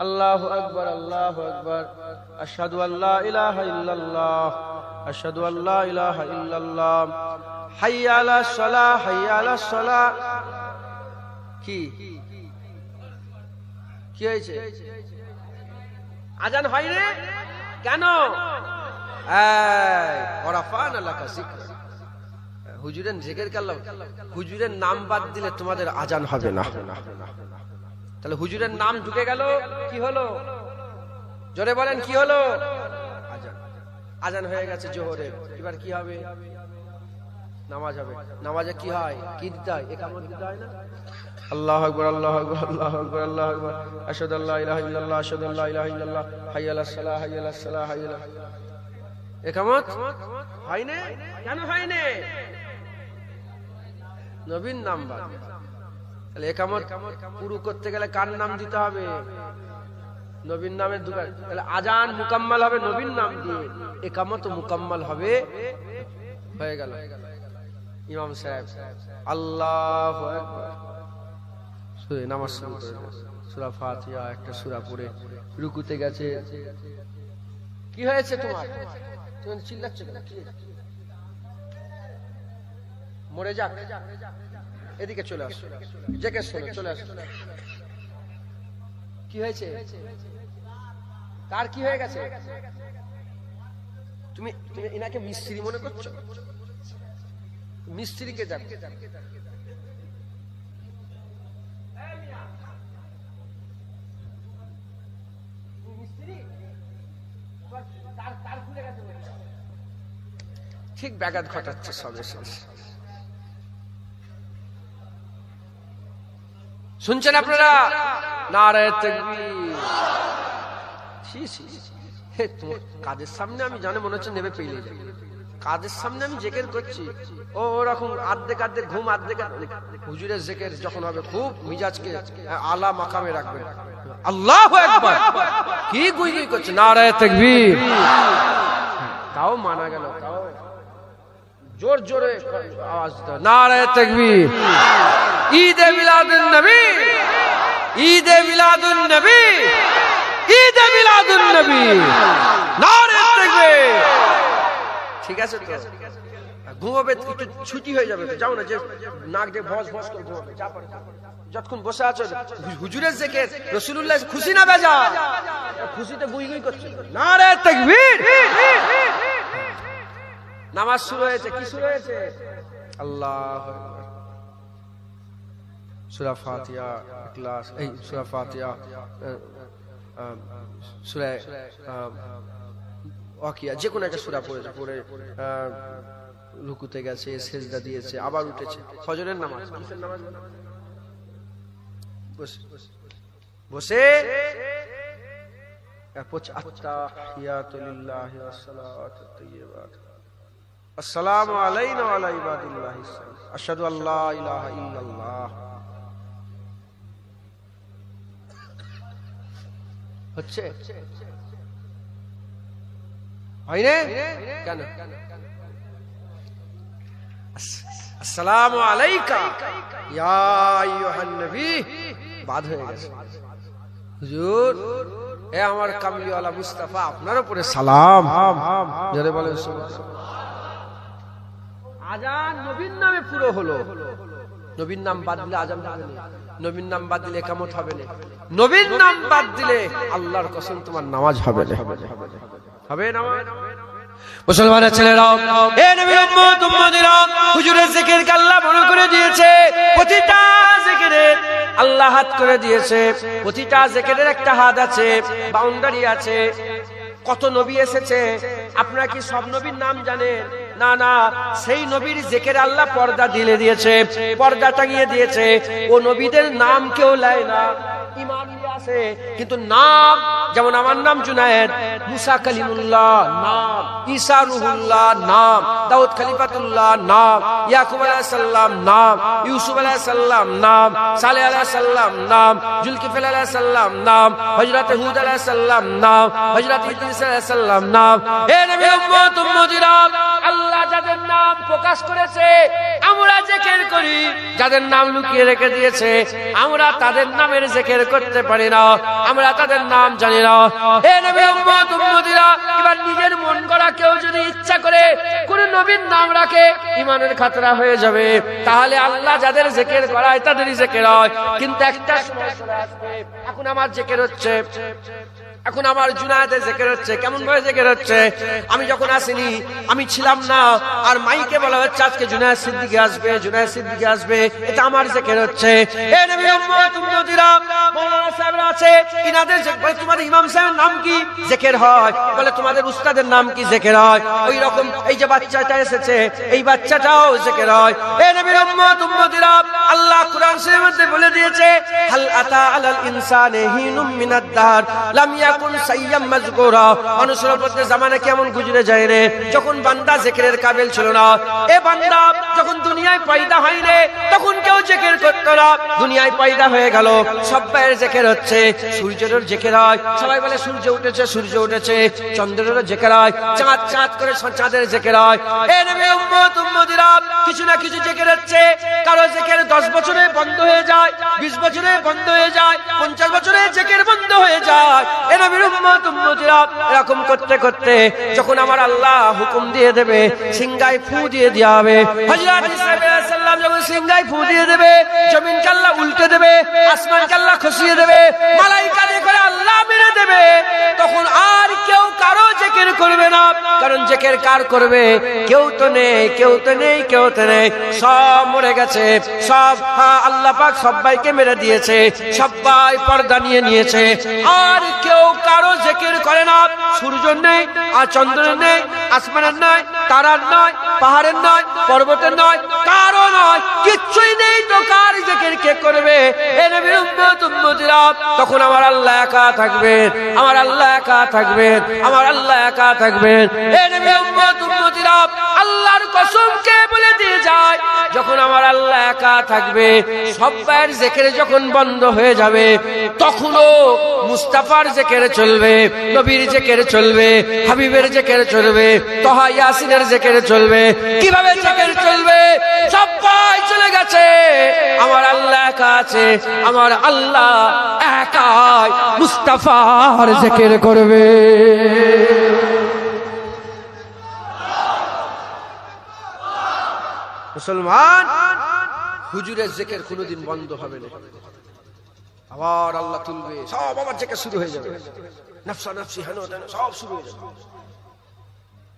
আল্লাহু আকবার আল্লাহু আকবার আশহাদু আল্লা ইলাহা ইল্লাল্লাহ আশহাদু আল্লা ইলাহা ইল্লাল্লাহ হাইয়া আলাস সালাহ হাইয়া আলাস সালাহ। কি কি হয়েছে? আজান হয় না কেন? ওয়ারাফা'না লাকা যিকরাক। হুজুরের জিকির করলাম, হুজুরের নাম বাদ দিলে তোমাদের আজান হবে না। তাহলে হুজুরের নাম ঢুকে গেল, কি হলো? জোরে বলেন কি হলো? আজান। আজান হয়ে গেছে জোহরের, এবার কি হবে? নামাজ হবে। নামাজে কি হয়? কি দিতে হয়? ইকামত দিতে হয় না? আল্লাহু আকবার আল্লাহু আকবার আল্লাহু আকবার আল্লাহু আকবার আশহাদু আল্লা ইলাহা ইল্লাল্লাহ আশহাদু আল্লা ইলাহা ইল্লাল্লাহ হাইয়া আলাস সালাহ হাইয়া আলাস সালাহ হাইয়া আলাস। ইকামত হয় না কেন? হয় না? নবীর নাম বাদ। তাহলে ইকামত পুরো করতে গেলে কার নাম দিতে হবে? নবীর নামের দোকান। তাহলে আজান মুকাম্মাল হবে নবীর নাম দিয়ে, ইকামত মুকাম্মাল হবে। হয়ে গেল। ইমাম সাহেব আল্লাহু আকবার সূরা নামাজ শুরু করে সূরা ফাতিহা একটা সূরা পড়ে রুকুতে গেছে। কি হয়েছে তোমার? তুমি চিল্লাচ্ছ কেন? মরে যাক, এদিকে চলে আসো, জেকে শোনো, চলে আসো। কি হয়েছে? কার কি হয়ে গেছে? তুমি এনাকে মিস্ত্রি মনে করছো? মিস্ত্রিকে যাক। ঠিক ব্যাঘাত ঘটাচ্ছে সবে শেষ। শুনছেন আপনারা? নারায়ে তাকবীর। কাদের সামনে আমি জানে মনে হচ্ছে নেবে পেলে যাবে। কাদের সামনে আমি জিকির করছি, ও ওরকম আর্ধেক আর্ধেক ঘুম, আর্ধেক হুজুরের জিকির যখন হবে খুব মিজাজকে আলা মাকামে রাখবেন। আল্লাহু আকবার, কি গুই গুই করছে, নারায়ে তাকবীর, তাও মানা গেল, তাও জোর জোরে আওয়াজ দাও, নারায়ে তাকবীর। ঈদে মিলাদুন নবী, ঈদে মিলাদুন নবী, ঈদে মিলাদুন নবী, নারায়ে তাকবীর। ঠিক আছে তো, ঘুমাবে একটু ছুটি হয়ে যাবে, যাও না, যে নাক দিয়ে ভস ভস করে ঘুমাবে, যা পারে যতক্ষণ বসে আছো হুজুরের জিকির, রাসূলুল্লাহ খুশি না বেজা, খুশিতে গুই গুই করছে, নারায়ে তাকবীর। নামাজ শুরু হয়েছে, কি শুরু হয়েছে? আল্লাহু আকবার। সূরা ফাতিহা, ইখলাস, এই সূরা ফাতিহা, সূরা ওয়াকিয়া, যে কোনো একটা সূরা পড়েছে, পড়ে রুকুতে গেছে, সেজদা দিয়েছে, আবার উঠেছে। ফজরের নামাজ, কিসের নামাজ? বসে বসে আত্তাহিয়াতু লিল্লাহি ওয়াস সালাতু তাইয়্যিবাত, আসসালামু আলাইনা ওয়া আলা ইবাদিল্লাহিস সালিহিন, আশহাদু আল্লা ইলাহা ইল্লাল্লাহ। হচ্ছে হয়নি কেন? আসসালামু আলাইকা ইয়া আইয়ুহান নবী, বাদ হয়ে গেছে। হুজুর, এ আমার কামলিওয়ালা মুস্তাফা, আপনার উপরে সালাম। যারা বলেন আজান নবীর নামে পুরো হলো। নবীর নাম বাদ দিলে আজান হবে না, নবীর নাম বাদ দিলে ইকামত হবে না, নবীর নাম বাদ দিলে আল্লাহর কসম তোমার নামাজ হবে না, হবে নামাজ। মুসলমানের ছেলেরা, এ নবীর উম্মত উম্মতিরা, হুজুরের জিকিরকে আল্লাহ মনে করে দিয়েছে, প্রতিটা জিকিরের আল্লাহ হাত করে দিয়েছে, প্রতিটা জিকিরের একটা হাত আছে, বাউন্ডারি আছে। কত নবী এসেছে, আপনারা কি সব নবীর নাম জানেন? না না, সেই নবীর জিকির আল্লাহ পর্দা দিলে দিয়েছে, পর্দা টাঙিয়ে দিয়েছে। ও নবীদের নাম কেউ লাই না, ইমান নিয়ে আসে, কিন্তু নাম, যেমন আমার নাম জুনায়েদ, মুসা কালিমুল্লাহ নাম, ঈসা রুহুল্লাহ নাম, দাউদ খলিফাতুল্লাহ নাম, ইয়াকুব আলাইহিস সালাম নাম, ইউসুফ আলাইহিস সালাম নাম, সালেহ আলাইহিস সালাম নাম, জুলকিফল আলাইহিস সালাম নাম, হযরত হুদ আলাইহিস সালাম নাম, হযরত ইদ্রিস আলাইহিস সালাম নাম। হে নবী উম্মত উম্মতিরা, আল্লাহ যাদের নাম প্রকাশ করেছে আমরা জিকির করি, যাদের নাম লুকিয়ে রেখে দিয়েছে আমরা তাদের নামের জিকির করতে পারি না, আমরা তাদের নাম জানি না। হে নবী উম্মত উম্মতিরা, এবার নিজের মন গড়া কেউ যদি ইচ্ছা করে কোন নবীর নাম রাখে, ইমানের খাতরা হয়ে যাবে। তাহলে আল্লাহ যাদের জিকির করায় তাদেরই জিকির হয়। কিন্তু একটা সময় চলে আসবে, এখন আমার জিকির হচ্ছে, এখন আমার জুনায়েদের জিকির হচ্ছে। কেমন ভাবে জিকির হচ্ছে? আমি যখন আসিনি, আমি ছিলাম না, আর মাইকে বলা হচ্ছে আজকে জুনায়েদ সিদ্দিকী আসবে, জুনায়েদ সিদ্দিকী আসবে, এটা আমার জিকির হচ্ছে। হে নবী উম্মত উম্মতিরা, মাওলানা সাহেবরা আছে, ইনাদের বলে তোমাদের ইমাম সাহেবের নাম কি? জিকির হয়। বলে তোমাদের উস্তাদের নাম কি? জিকির হয়। ওই রকম এই যে বাচ্চাটা এসেছে, এই বাচ্চাটাও জিকির হয়। হে নবী উম্মত উম্মতিরা, আল্লাহ কুরআন শরীফের মধ্যে বলে দিয়েছে, হাল আতা আলাল ইনসানি হিনুম মিনাদ দার লাম ইয়াকুন সাইয়্যাম মাযকুরা। মানুষের উপরে জামানা কেমন গুজরে যায় রে, যখন বান্দা জিকিরের কাবিল ছিল না। এ বান্দা যখন দুনিয়ায় পয়দা হয় রে, তখন কেউ জিকির করত না, দুনিয়ায় পয়দা হয়ে গেল, সবাইয়ের জিকির হচ্ছে। সূর্যের জিকির হয়, সবাই বলে সূর্য উঠেছে, সূর্য উঠেছে। চন্দ্রেরও জিকির হয়, চাঁদ চাঁদ করে চাঁদের জিকির হয়। হে নবী উম্মত উম্মতিরা, কিছু না কিছু জিকির হচ্ছে। কারো জিকির 10 বছরে বন্ধ হয়ে যায়, 20 বছরে বন্ধ হয়ে যায়, 50 বছরে জিকির বন্ধ হয়ে যায়। এ নবীর উম্মত উম্মতিরা, এরকম করতে করতে যখন আমার আল্লাহ হুকুম দিয়ে দেবে, সিংগায় ফু দিয়ে দেওয়া হবে। হযরত ঈসা আলাইহিস সালাম যখন সিংগায় ফু দিয়ে দেবে, জমিনকে আল্লাহ উল্টে দেবে, আসমানকে আল্লাহ খসিয়ে দেবে, মালাইকা দিয়ে করে আল্লাহ মেরে দেবে। তখন আর কেউ কারো জিকির করবে না, কারণ জিকির কার করবে? কেউ তো নেই, কেউ তো নেই, কেউ তো নেই, সব মরে গেছে, সব আল্লাহ পাক সবাইকে মেরে দিয়েছে, সবাই পর্দা নিয়ে নিয়েছে। আর কেউ কারো জিকির করে না। সূর্য নেই, আর চন্দ্র নেই, আসমানের নয়, তারার নয়, পাহাড়ের নয়, পর্বতের নয়, কারো নয়, কিচ্ছুই নেই, তো কার জিকির কে করবে, এ নবীর উম্মত উম্মতিরা, তখন আমার আল্লাহ একা থাকবেন, আমার আল্লাহ একা থাকবেন, আমার আল্লাহ একা থাকবেন। এ নবীর উম্মত উম্মতিরা, আল্লাহর কসম কে বলে দিয়ে যায়, যখন আমার আল্লাহ একা থাকবে, সবার জিকির যখন বন্ধ হয়ে যাবে, তখনও মুস্তাফার জিকির চলবে, নবীর জিকির চলবে, হাবিবের জিকির চলবে, তাহা ইয়াসিনের জিকির চলবে। কিভাবে জিকির চলবে? সবাই চলে গেছে, আমার আল্লাহ একা আছে, আমার আল্লাহ একাই মুস্তাফার জিকির করবে। মুসলমান, হুজুরের জিকির কোনোদিন বন্ধ হবে না। আবার আল্লাহ তুলবে, সব আবার জিকির শুরু হয়ে যাবে, নফসা নফসি হানো তানো সব শুরু হয়ে যাবে।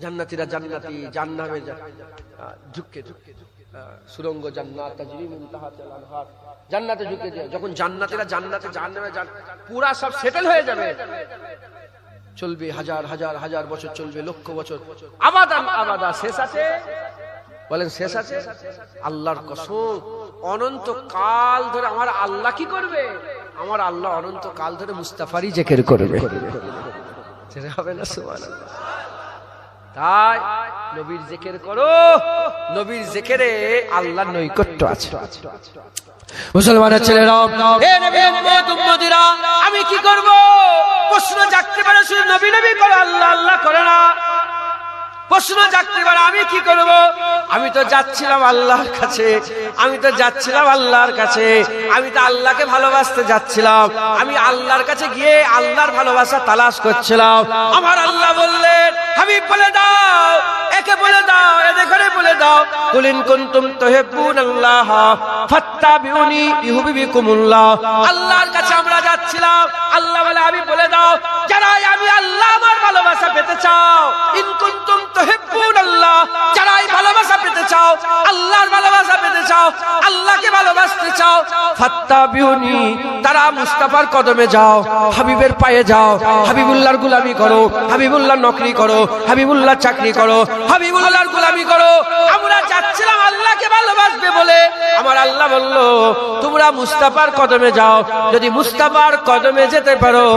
জান্নাতীরা জান্নাতি, জান্নামে ঝুঁকে ঝুঁকে সুরঙ্গ জান্নাত তাজরি মিন তাহতিল আনহার, জান্নাতে ঝুঁকে যায়। যখন জান্নাতীরা জান্নাতে, জাহান্নামে পুরা সব সেটেল হয়ে যাবে, চলবে হাজার হাজার হাজার বছর চলবে, লক্ষ বছর, আবাদান আবাদা। শেষ আছে? বলেন শেষ আছে? আল্লাহর কসম, অনন্ত কাল ধরে আমার আল্লাহ কি করবে? আমার আল্লাহ অনন্ত কাল ধরে মুস্তাফারই জিকির করবে। হবে না? সুবহানাল্লাহ। তাই নবীর জিকির করো, নবীর জিকিরে আল্লাহর নৈকট্য আছে। মুসলমানের ছেলেরা, হে নবী উম্মত উম্মতিরা, আমি কি করব? প্রশ্ন জাগতে পারে, শুধু নবী নবী করো, আল্লাহ আল্লাহ করে না। প্রশ্ন জাগতে পারে, আমি কি করব? আমি তো যাচ্ছিলাম আল্লাহর কাছে, আমি তো যাচ্ছিলাম আল্লাহর কাছে, আমি তো আল্লাহকে ভালোবাসতে যাচ্ছিলাম, আমি আল্লাহর কাছে গিয়ে আল্লাহর ভালোবাসা তালাশ করছিলাম। আমার আল্লাহ বললেন, হাবিব বলে দাও, একে বলে দাও, এদের ঘরে বলে দাও, কুল ইন কুনতুম তুহিব্বুনাল্লাহ ফাত্তাবিউনি ইউহিব্বুকুমুল্লাহ। আল্লাহর কাছে আমরা যাচ্ছিলাম, আল্লাহ বলে আমি বলে দাও, যারা আমি আল্লাহ আমার ভালোবাসা পেতে চাও, ইন কুনতুম তুহিব্বুনাল্লাহ, যারাই ভালোবাসা পেতে চাও, আল্লাহর ভালোবাসা পেতে চাও, আল্লাহকে ভালোবাসতে চাও, ফাত্তাবিউনি, তারা মুস্তাফার কদমে যাও, হাবিবের পায়ে যাও, হাবিবুল্লাহর গোলামি করো, হাবিবুল্লাহর নকরি করো, হাবিবুল্লাহর চাকরি করো, হাবিবুল্লাহর গোলামি করো। আমরা যাচ্ছিলাম আল্লাহকে ভালোবাসবে বলে, আমার আল্লাহ বলল তোমরা মুস্তাফার কদমে যাও, যদি মুস্তাফার কদমে যেতে পারো,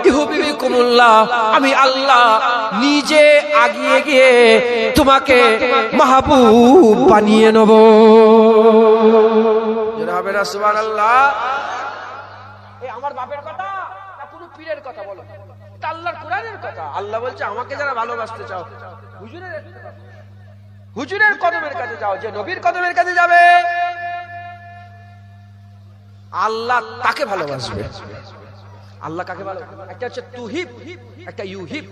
ইউহিব্বুকুমুল্লাহ, আমি আল্লাহ নিজে আগিয়ে গিয়ে তোমাকে মাহবুব বানিয়ে নেব। যেটা হবে না? সুবহানাল্লাহ। এই আমার বাপের কথা না কোনো পীরের কথা? বলো, এটা আল্লাহর কোরআনের কথা। আল্লাহ বলছে আমাকে যারা ভালোবাসতে চাও, হুজুরের কদমের কাছে যাও। যে নবীর কদমের কাছে যাবে, আল্লাহ তাকে ভালোবাসবে। আল্লাহ কাকে ভালোবাসবে? একটা হচ্ছে তুহিব, একটা ইউহিব।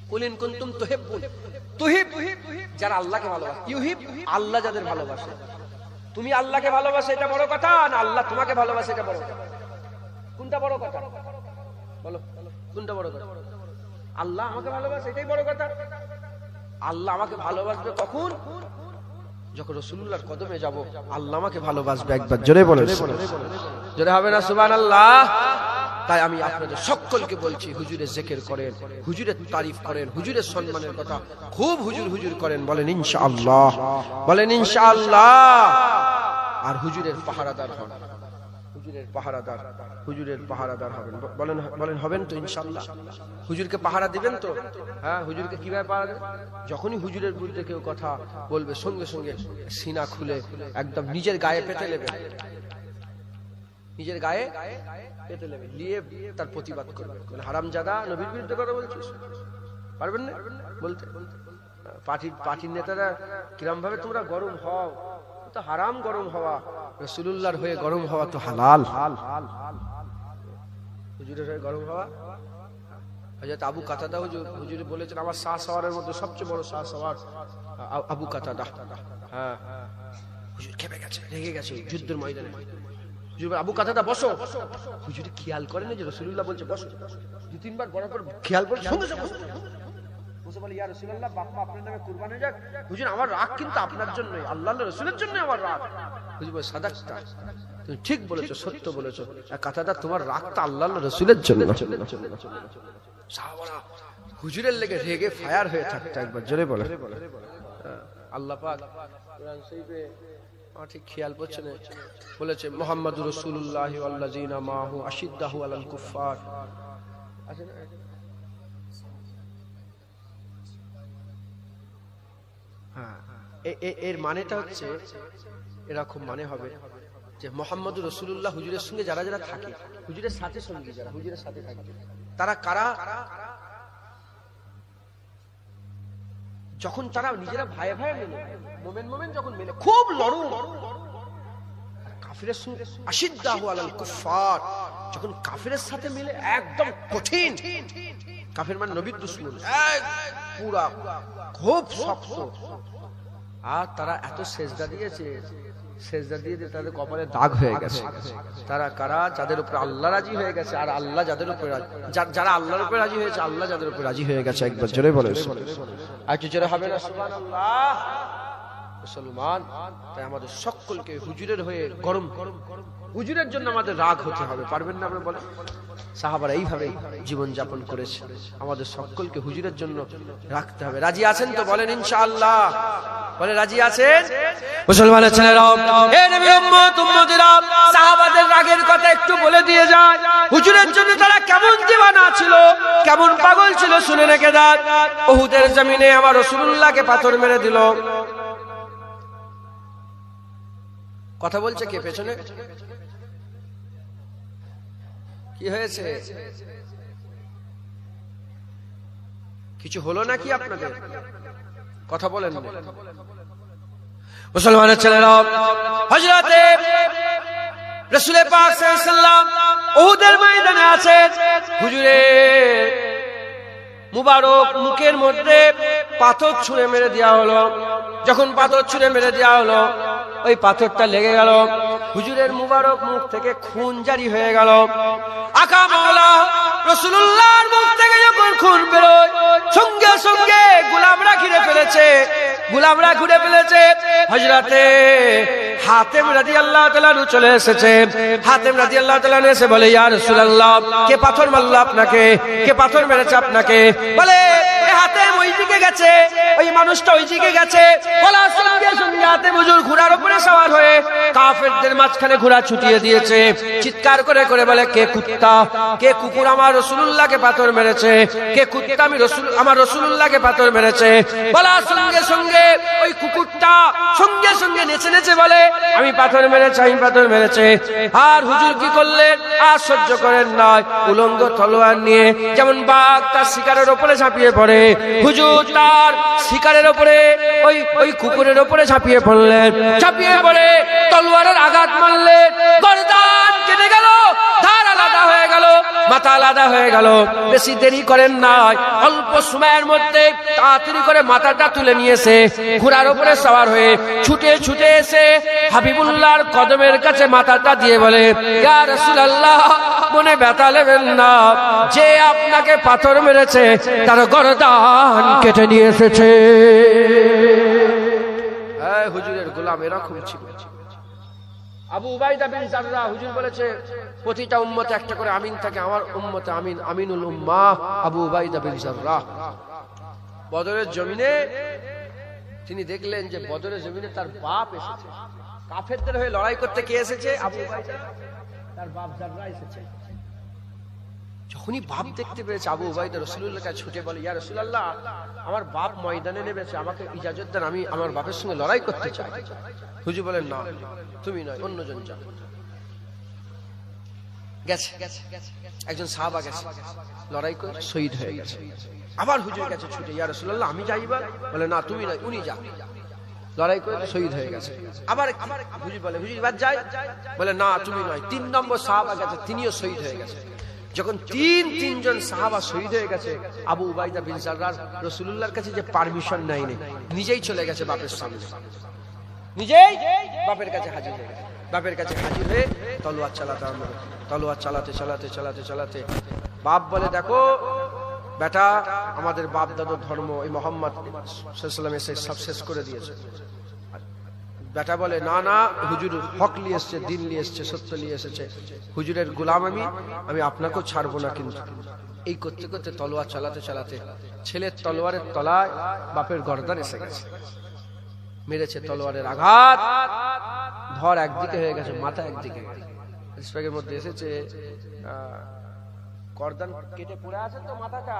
কুল ইন কুনতুম তুহিব্বুন, তুহিব যারা আল্লাহকে ভালোবাসে, ইউহিব আল্লাহ যাদের ভালোবাসে। তুমি আল্লাহকে ভালোবাসো, এটা বড় কথা না আল্লাহ তোমাকে ভালোবাসে এটা বড় কথা? কোনটা বড় কথা? বলো, কোনটা বড় কথা? আল্লাহ আমাকে ভালোবাসে, এটাই বড় কথা। আল্লাহ আমাকে ভালোবাসবে কখন? যখন রাসূলুল্লাহর কদমে যাব, আল্লাহ আমাকে ভালোবাসবে। একবার জোরে বলেন, জোরে হবে না? সুবহানাল্লাহ। তাই আমি আপনাদের সকলকে বলছি, হুজুরের জিকির করেন, হুজুরের তারিফ করেন, হুজুরের সম্মানের কথা খুব হুজুর হুজুর করেন, বলেন ইনশাআল্লাহ, বলেন ইনশাআল্লাহ। আর হুজুরের পাহারাদার হন, হুজুরের পাহারাদার, হুজুরের পাহারাদার হবেন, বলেন বলেন হবেন তো ইনশাআল্লাহ? হুজুরকে পাহারা দিবেন তো? হ্যাঁ, হুজুরকে কিভাবে পাহারা দেবেন? যখনই হুজুরের বিরুদ্ধে কেউ কথা বলবে, সঙ্গে সঙ্গে সিনা খুলে একদম নিজের গায়ে পেতে নেবেন, নিজের গায়ে পেতে নেবেন, নিয়ে তার প্রতিবাদ করবেন। হারামজাদা, নবীর বিরুদ্ধে কথা বলছিস, পারবেন না বলতে? পার্টির নেতারা কিরম ভাবে তোমরা গরম হও, তো হারাম গরম হওয়া, রাসূলুল্লাহর হয়ে গরম হওয়া তো হালাল। হুজুরের হয়ে গরম হওয়া, হযরত আবু কাতাদা হুজুর বলেছেন, আমার শাহ সওয়ারের মধ্যে সবচেয়ে বড় শাহ সওয়ার আবু কাতাদা। হ্যাঁ, হুজুর খেপে গেছে, রেগে গেছে যুদ্ধের ময়দানে। হুজুর আবু কাতাদা বসো, হুজুর খেয়াল করেন যে রাসূলুল্লাহ বলছে বসো, দুই তিনবার বড় করে খেয়াল করে সঙ্গে সঙ্গে বসে বলে, ইয়া রাসূলুল্লাহ, বাপ মা আপনার নামে কুরবান হয়ে যাক। হুজুর আমার রাগ কিন্তু আপনার জন্যই, আল্লাহর রাসূলের জন্য আমার রাগ। হুজুর বলে, সাদাকতা, তুমি ঠিক বলেছো, সত্য বলেছো। কাতাদা, তোমার রাগটা আল্লাহর রাসূলের জন্য। সাহাবারা হুজুরের লেগে রেগে ফায়ার হয়ে থাকতো। একবার জোরে বলে, আল্লাহ পাক কোরআন শরীফে ঠিক খেয়াল করছে না, বলেছে মুহাম্মাদুর রাসূলুল্লাহ ওয়াল্লাযিনা মাহু আশিদ্দাহু আলাল কুফফার। হ্যাঁ, এর মানেটা হচ্ছে এরকম মানে হবে যে মুহাম্মাদুর রাসূলুল্লাহ হুজুরের সঙ্গে যারা যারা থাকে, হুজুরের সাথে সঙ্গী যারা হুজুরের সাথে থাকে, তারা কারা? যখন তারা নিজেরা ভাইয়ে ভাইয়ে মেলে, মোমেন মোমেন যখন মেলে খুব লড়ুন, কাফিরের সঙ্গে আশিদ্দাহু আলাল কুফফার, যখন কাফিরের সাথে মিলে একদম কঠিন। কাফির মানে নবীর দুশমন, পুরা খুব শক্ত। আর তারা এত সেজদা দিয়েছে, সেজদা দিয়ে দিয়ে তাদের কপালে দাগ হয়ে গেছে। তারা কারা? যাদের উপরে আল্লাহ রাজি হয়ে গেছে, আর আল্লাহ যাদের উপরে যারা আল্লাহর উপরে রাজি হয়েছে, আল্লাহ যাদের উপরে রাজি হয়ে গেছে। একবার জোরে বলে, আর কি জোরে হবে না সুবহানাল্লাহ। মুসলমান, তাই আমাদের সকলকে হুজুরের হয়ে গরম, হুজুরের জন্য আমাদের রাগ হতে হবে। পারবেন না? আমরা বলেন সাহাবারা এইভাবে জীবন যাপন করেছে। আমাদের সকলকে হুজুরের জন্য রাখতে হবে। রাজি আছেন তো? বলেন ইনশাআল্লাহ। বলে রাজি আছেন মুসলমানের ছেলেরা? হে নবী উম্মত উম্মতিরা, সাহাবাদের রাগের কথা একটু বলে দিয়ে যায়। হুজুরের জন্য তারা কেমন দিওয়ানা ছিল, কেমন পাগল ছিল, শুনে রেখে দেন। উহুদের জমিনে আমার রাসূলুল্লাহকে পাথর মেরে দিল। কথা বলছে কে পেছনে? কি হয়েছে? কিছু হলো নাকি আপনাদের? কথা বলেন না। মুসলমানের ছেলেরা, হযরতে রাসূল পাক সাল্লাল্লাহু আলাইহি ওয়াসাল্লাম উহুদের ময়দানে আছে। হুজুরের মুবারক মুখের মধ্যে পাথর ছুঁড়ে মেরে দেওয়া হলো। যখন পাথর ছুঁড়ে মেরে দেওয়া হলো, ওই পাথরটা লেগে গেল, হুজুরের মুবারক মুখ থেকে খুন জারি হয়ে গেল। আকা মাওলা রাসূলুল্লাহর মুখ থেকে যখন খুন বেরোয়, সঙ্গে সঙ্গে গোলামরা ঘিরে ফেলেছে, গোলামরা ঘুরে ফেলেছে। হযরতে হাতেম রাদিয়াল্লাহু তাআলা চলে এসেছে। হাতেম রাদিয়াল্লাহু তাআলা এসে বলে, ইয়া রাসূলুল্লাহ, কে পাথর মারলো আপনাকে? কে পাথর মেরেছে আপনাকে? বলে হাতেম ওইদিকে গেছে, ওই মানুষটা ওইদিকে গেছে। বলার সঙ্গে সঙ্গে হাতেম হুজুর ঘোড়ার উপরে সওয়ার হয়ে কাফেরদের মাঝখানে ঘোড়া ছুটিয়ে দিয়েছে। চিৎকার করে করে বলে, কে কুত্তা, কে কুকুর আমার রাসূলুল্লাহকে পাথর মেরেছে? কে কুত্তা আমার রাসূলুল্লাহকে পাথর মেরেছে? বলার সঙ্গে সঙ্গে ওই কুকুরটা সঙ্গে সঙ্গে নেচে নেচে বলে, আমি পাথর মেরেছি, আমি পাথর মেরেছে। আর হুজুর কি করলেন? আর সহ্য করেন নাই, উলঙ্গ তলোয়ার নিয়ে যেমন বাঘ তার শিকারের উপরে ঝাঁপিয়ে পড়ে, হুজুর তার শিকারের উপরে ওই কুকুরের উপরে ঝাঁপিয়ে পড়লেন। ঝাঁপিয়ে পড়ে তলোয়ারের আঘাত মারলেন, গর্দান কেটে গেল, ধার আলাদা হয়ে গেল, মাথা আলাদা হয়ে গেল। বেশি দেরি করেন নাই, অল্প সময়ের মধ্যে তাড়াতাড়ি করে মাথাটা তুলে নিয়েছে, ঘোড়ার উপরে সওয়ার হয়ে ছুটে ছুটে এসে হাবিবুল্লাহর কদমের কাছে মাথাটা দিয়ে বলে, ইয়া রাসূলুল্লাহ, মনে ব্যথা নেবেন না, যে আপনাকে পাথর মেরেছে তার গর্দান কেটে নিয়ে এসেছে। হুজুরের গোলাম এরকম ছিল। আবু উবাইদা বিন জাররাহ, হুজুর বলেছে প্রতিটা উম্মতে একটা করে আমিন থাকে, আমার উম্মতে আমিন, আমিনুল উম্মাহ আবু উবাইদা বিন জাররাহ। বদরের জমিনে তিনি দেখলেন যে বদরের জমিনে তার বাপ এসেছে। কাফেরদের হয়ে লড়াই করতে কে এসেছে? আবু উবাইদা, তার বাপ জাররাহ এসেছে। যখনই বাপ দেখতে পেয়েছে, আবু উবাইদা রাসূলুল্লাহর কাছে ছুটে বলে, ইয়া রাসূলুল্লাহ, আমার বাপ ময়দানে নেমেছে, আমাকে ইজাজত দেন, আমি আমার বাপের সঙ্গে লড়াই করতে চাই। হুজুর বলেন, না, তুমি নয়, অন্যজন যাও। গেছে একজন সাহাবা, গেছে লড়াই করে শহীদ হয়ে গেছে। আবার হুজুর কাছে ছুটে, ইয়া রাসূলুল্লাহ, আমি যাইবা? বলে, না, তুমি নয়, উনি যান। লড়াই করে শহীদ হয়ে গেছে। আবার হুজুর বলে, হুজুর এবার যাই? বলে, না, তুমি নয়। 3 নম্বর সাহাবা গেছে, তিনিও শহীদ হয়ে গেছে। যখন তিনজন সাহাবা শহীদ হয়ে গেছে, আবু উবাইদা বিন জাররাহ রাসূলুল্লাহর কাছে যে পারমিশন নেয়নি, নিজেই চলে গেছে বাপের সামনে, নিজেই বাপের কাছে হাজির হয়ে গেছে। বাপের কাছে হাজির হয়ে তলোয়ার চালাতে আরম্ভ করে। তলোয়ার চালাতে চালাতে চালাতে চালাতে বাপ বলে, দেখো বেটা, আমাদের বাপ দাদুর ধর্ম এই মুহাম্মদ সাল্লাল্লাহু আলাইহি ওয়াসাল্লাম এসে সব শেষ করে দিয়েছে। বেটা বলে, না না, হুজুর হক নিয়ে এসছে, দিন নিয়ে এসছে, সত্য নিয়ে এসেছে, হুজুরের গোলাম আমি আপনাকেও ছাড়বো না। কিন্তু এই করতে করতে তলোয়ার চালাতে চালাতে ছেলের তলোয়ারের তলায় বাপের গর্দান এসে গেছে, মেরেছে তলোয়ারের আঘাত। ঘর একদিকে হয়ে গেছে, মাথা একদিকে। হাদিসের মধ্যে এসেছে গর্দান কেটে পড়ে আছে তো মাথাটা,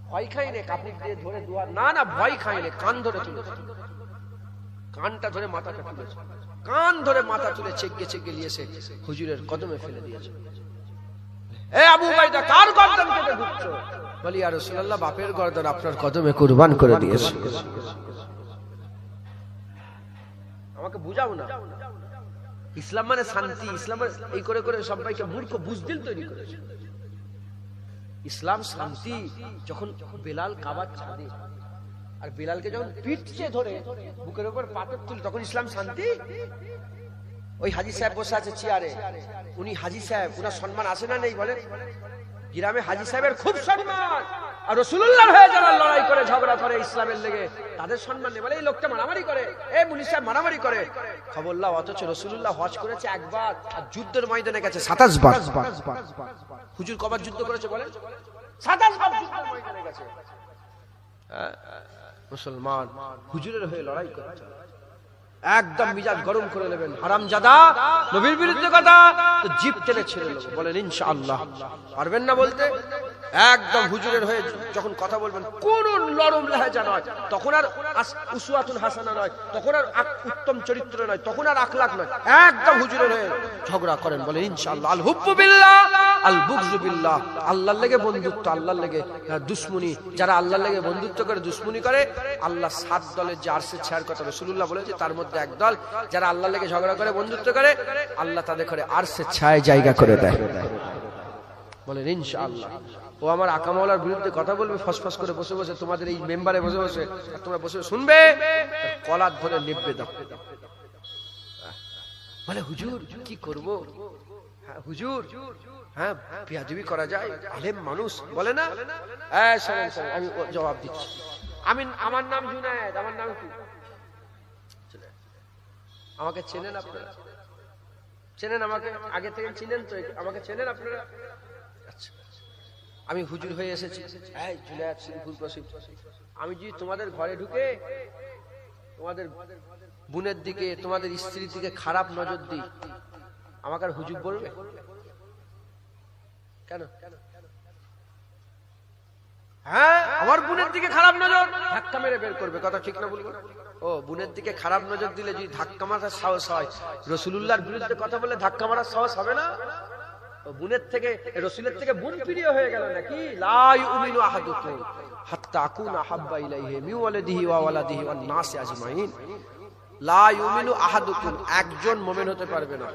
ভয় খাইলে কাপড় দিয়ে ধরে দুয়ার, না না ভয় খাইলে কান ধরে তুলেছে, কানটা ধরে মাথাটা তুলেছে, কান ধরে মাথা তুলে চেকে চেকে নিয়েছে হুজুরের কদমে ফেলে দিয়েছে। এ আবু উবাইদা কার গর্দান কেটে ঘুরছো? বলি ইয়া রাসূলুল্লাহ বাপের গর্দান আপনার কদমে কুরবান করে দিয়েছে। আমাকে বুঝাও না, ইসলাম মানে শান্তি। ইসলাম এই করে করে সবাইকে মূর্খ বুঝদিল তৈরি করেছে। ইসলাম শান্তি। যখন বেলাল কাবার ছাদে আর বেলালকে যখন পিঠে ধরে বুকের উপর পাথর তুলে, তখন ইসলাম শান্তি। ওই হাজী সাহেব বসে আছে চেয়ারে, উনি হাজী সাহেব, উনার সম্মান আছে না নেই বলেন? গ্রামে হাজী সাহেবের খুব সম্মান, আর রাসূলুল্লাহর হয়ে যারা লড়াই করে ঝগড়া করে ইসলামের লেগে, তাদের সম্মান নেই। বলে এই লোকটা মারামারি করে, এই মুনি সাহেব মারামারি করে, খবর লাও। অথচ রাসূলুল্লাহ হজ করেছে একবার, আর যুদ্ধের ময়দানে গেছে 27 বার। হুজুর কবার যুদ্ধ করেছে বলেন? 27 বার যুদ্ধের ময়দানে গেছে। মুসলমান হুজুরের হয়ে লড়াই করছে, একদম মিজাজ গরম করে নেবেন। হারামজাদা নবীর বিরুদ্ধে কথা তো জিভ টেনে ছেড়ে নেবেন। বলেন ইনশাআল্লাহ। পারবেন না বলতে? একদম হুজুরের হয়ে যখন কথা বলবেন, কোন নরম লেহেজা নয়, তখন আর উসওয়াতুন হাসানা নয়, তখন আর উত্তম চরিত্র নয়, তখন আর আখলাক নয়, একদম হুজুরের হয়ে ঝগড়া করেন। বলেন ইনশাআল্লাহ। আল হুব্বু বিল্লাহ আল বুগযু বিল্লাহ। আল্লাহর লেগে বন্ধুত্ব, আল্লাহর লেগে দুশমনি। যারা আল্লাহর লেগে বন্ধুত্ব করে দুশমনি করে, আল্লাহ 7 দলের যে আরশের ছায়ার কথা রাসূলুল্লাহ বলেছে, তার মধ্যে এক দল যারা আল্লাহর লেগে ঝগড়া করে বন্ধুত্ব করে, আল্লাহ তাদের করে আরশের ছায়ায় জায়গা করে দেয়। বলেন ইনশাআল্লাহ। ও আমার আকামাওয়ালার বিরুদ্ধে কথা বলবে ফসফস করে বসে বসে, তোমাদের এই মেম্বারে বসে বসে, আর তোমরা বসে শুনবে, কলার ধরে নিববে দাও। বলে হুজুর কি করব? হ্যাঁ হুজুর, হ্যাঁ বেয়াদবি করা যায়, আলেম মানুষ বলে না। শোনেন শোনেন, আমি জবাব দিচ্ছি। আমার নাম জুনায়েদ। আমার নাম কি? আমাকে চেনেন আপনারা? চেনেন আমাকে? আগে থেকে চিনেন তো? আমাকে চেনেন আপনারা? আচ্ছা, আমি হুজুর হয়ে এসেছি। জুনায়েদ শ্রীপুর প্রসিদ্ধ। আমি যদি তোমাদের ঘরে ঢুকে তোমাদের বোনের দিকে, তোমাদের স্ত্রীর দিকে খারাপ নজর দিই, আমাকে আর হুজুর বলবে কেন? হ্যাঁ, আমার বোনের দিকে খারাপ নজর, ধাক্কা মেরে বের করবে। কথা ঠিক না বলবো? ও বোনের দিকে খারাপ নজর দিলে যদি ধাক্কা মারার সাহস হয়, রাসূলুল্লাহর বিরুদ্ধে কথা বলে ধাক্কা মারার সাহস হবে না? বোনের থেকে, রাসূলের থেকে বোন প্রিয় হয়ে গেল নাকি? লা ইউমিনু আহাদুকুম হাত্তা আকুনা হাব্বা ইলাইহি মিন ওয়ালিদিহি ওয়া ওয়ালাদিহি ওয়ান নাসি আজমাইন। লা ইউমিনু আহাদুকুম, একজন মুমিন হতে পারবে না,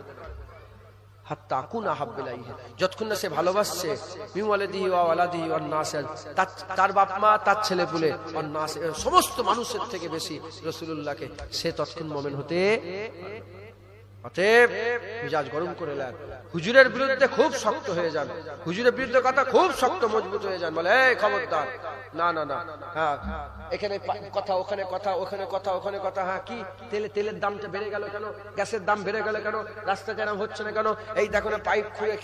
হাত্তা আকুনা হাব্বা ইলাইহি, যতক্ষণ না সে ভালোবাসছে মিন ওয়ালিদিহি ওয়া ওয়ালাদিহি ওয়ান নাসি, তার বাপ মা, তার ছেলে পুলে, ওয়ান নাসি, সমস্ত মানুষের থেকে বেশি রাসূলুল্লাহকে, সে ততক্ষণ মুমিন হতে। অতএব মিজাজ গরম করে নেন, হুজুরের বিরুদ্ধে খুব শক্ত হয়ে যান, হুজুরের বিরুদ্ধে কথা খুব শক্ত মজবুত হয়ে যান। বলে এই খবরদার, না না না, হ্যাঁ এখানে কথা, ওখানে কথা, ওখানে কথা, ওখানে কথা। হ্যাঁ কি তেলের দামটা বেড়ে গেল কেন? গ্যাসের দাম বেড়ে গেল কেন? রাস্তা জ্যাম হচ্ছে না কেন? এই দেখো না পাইপ খুঁড়ে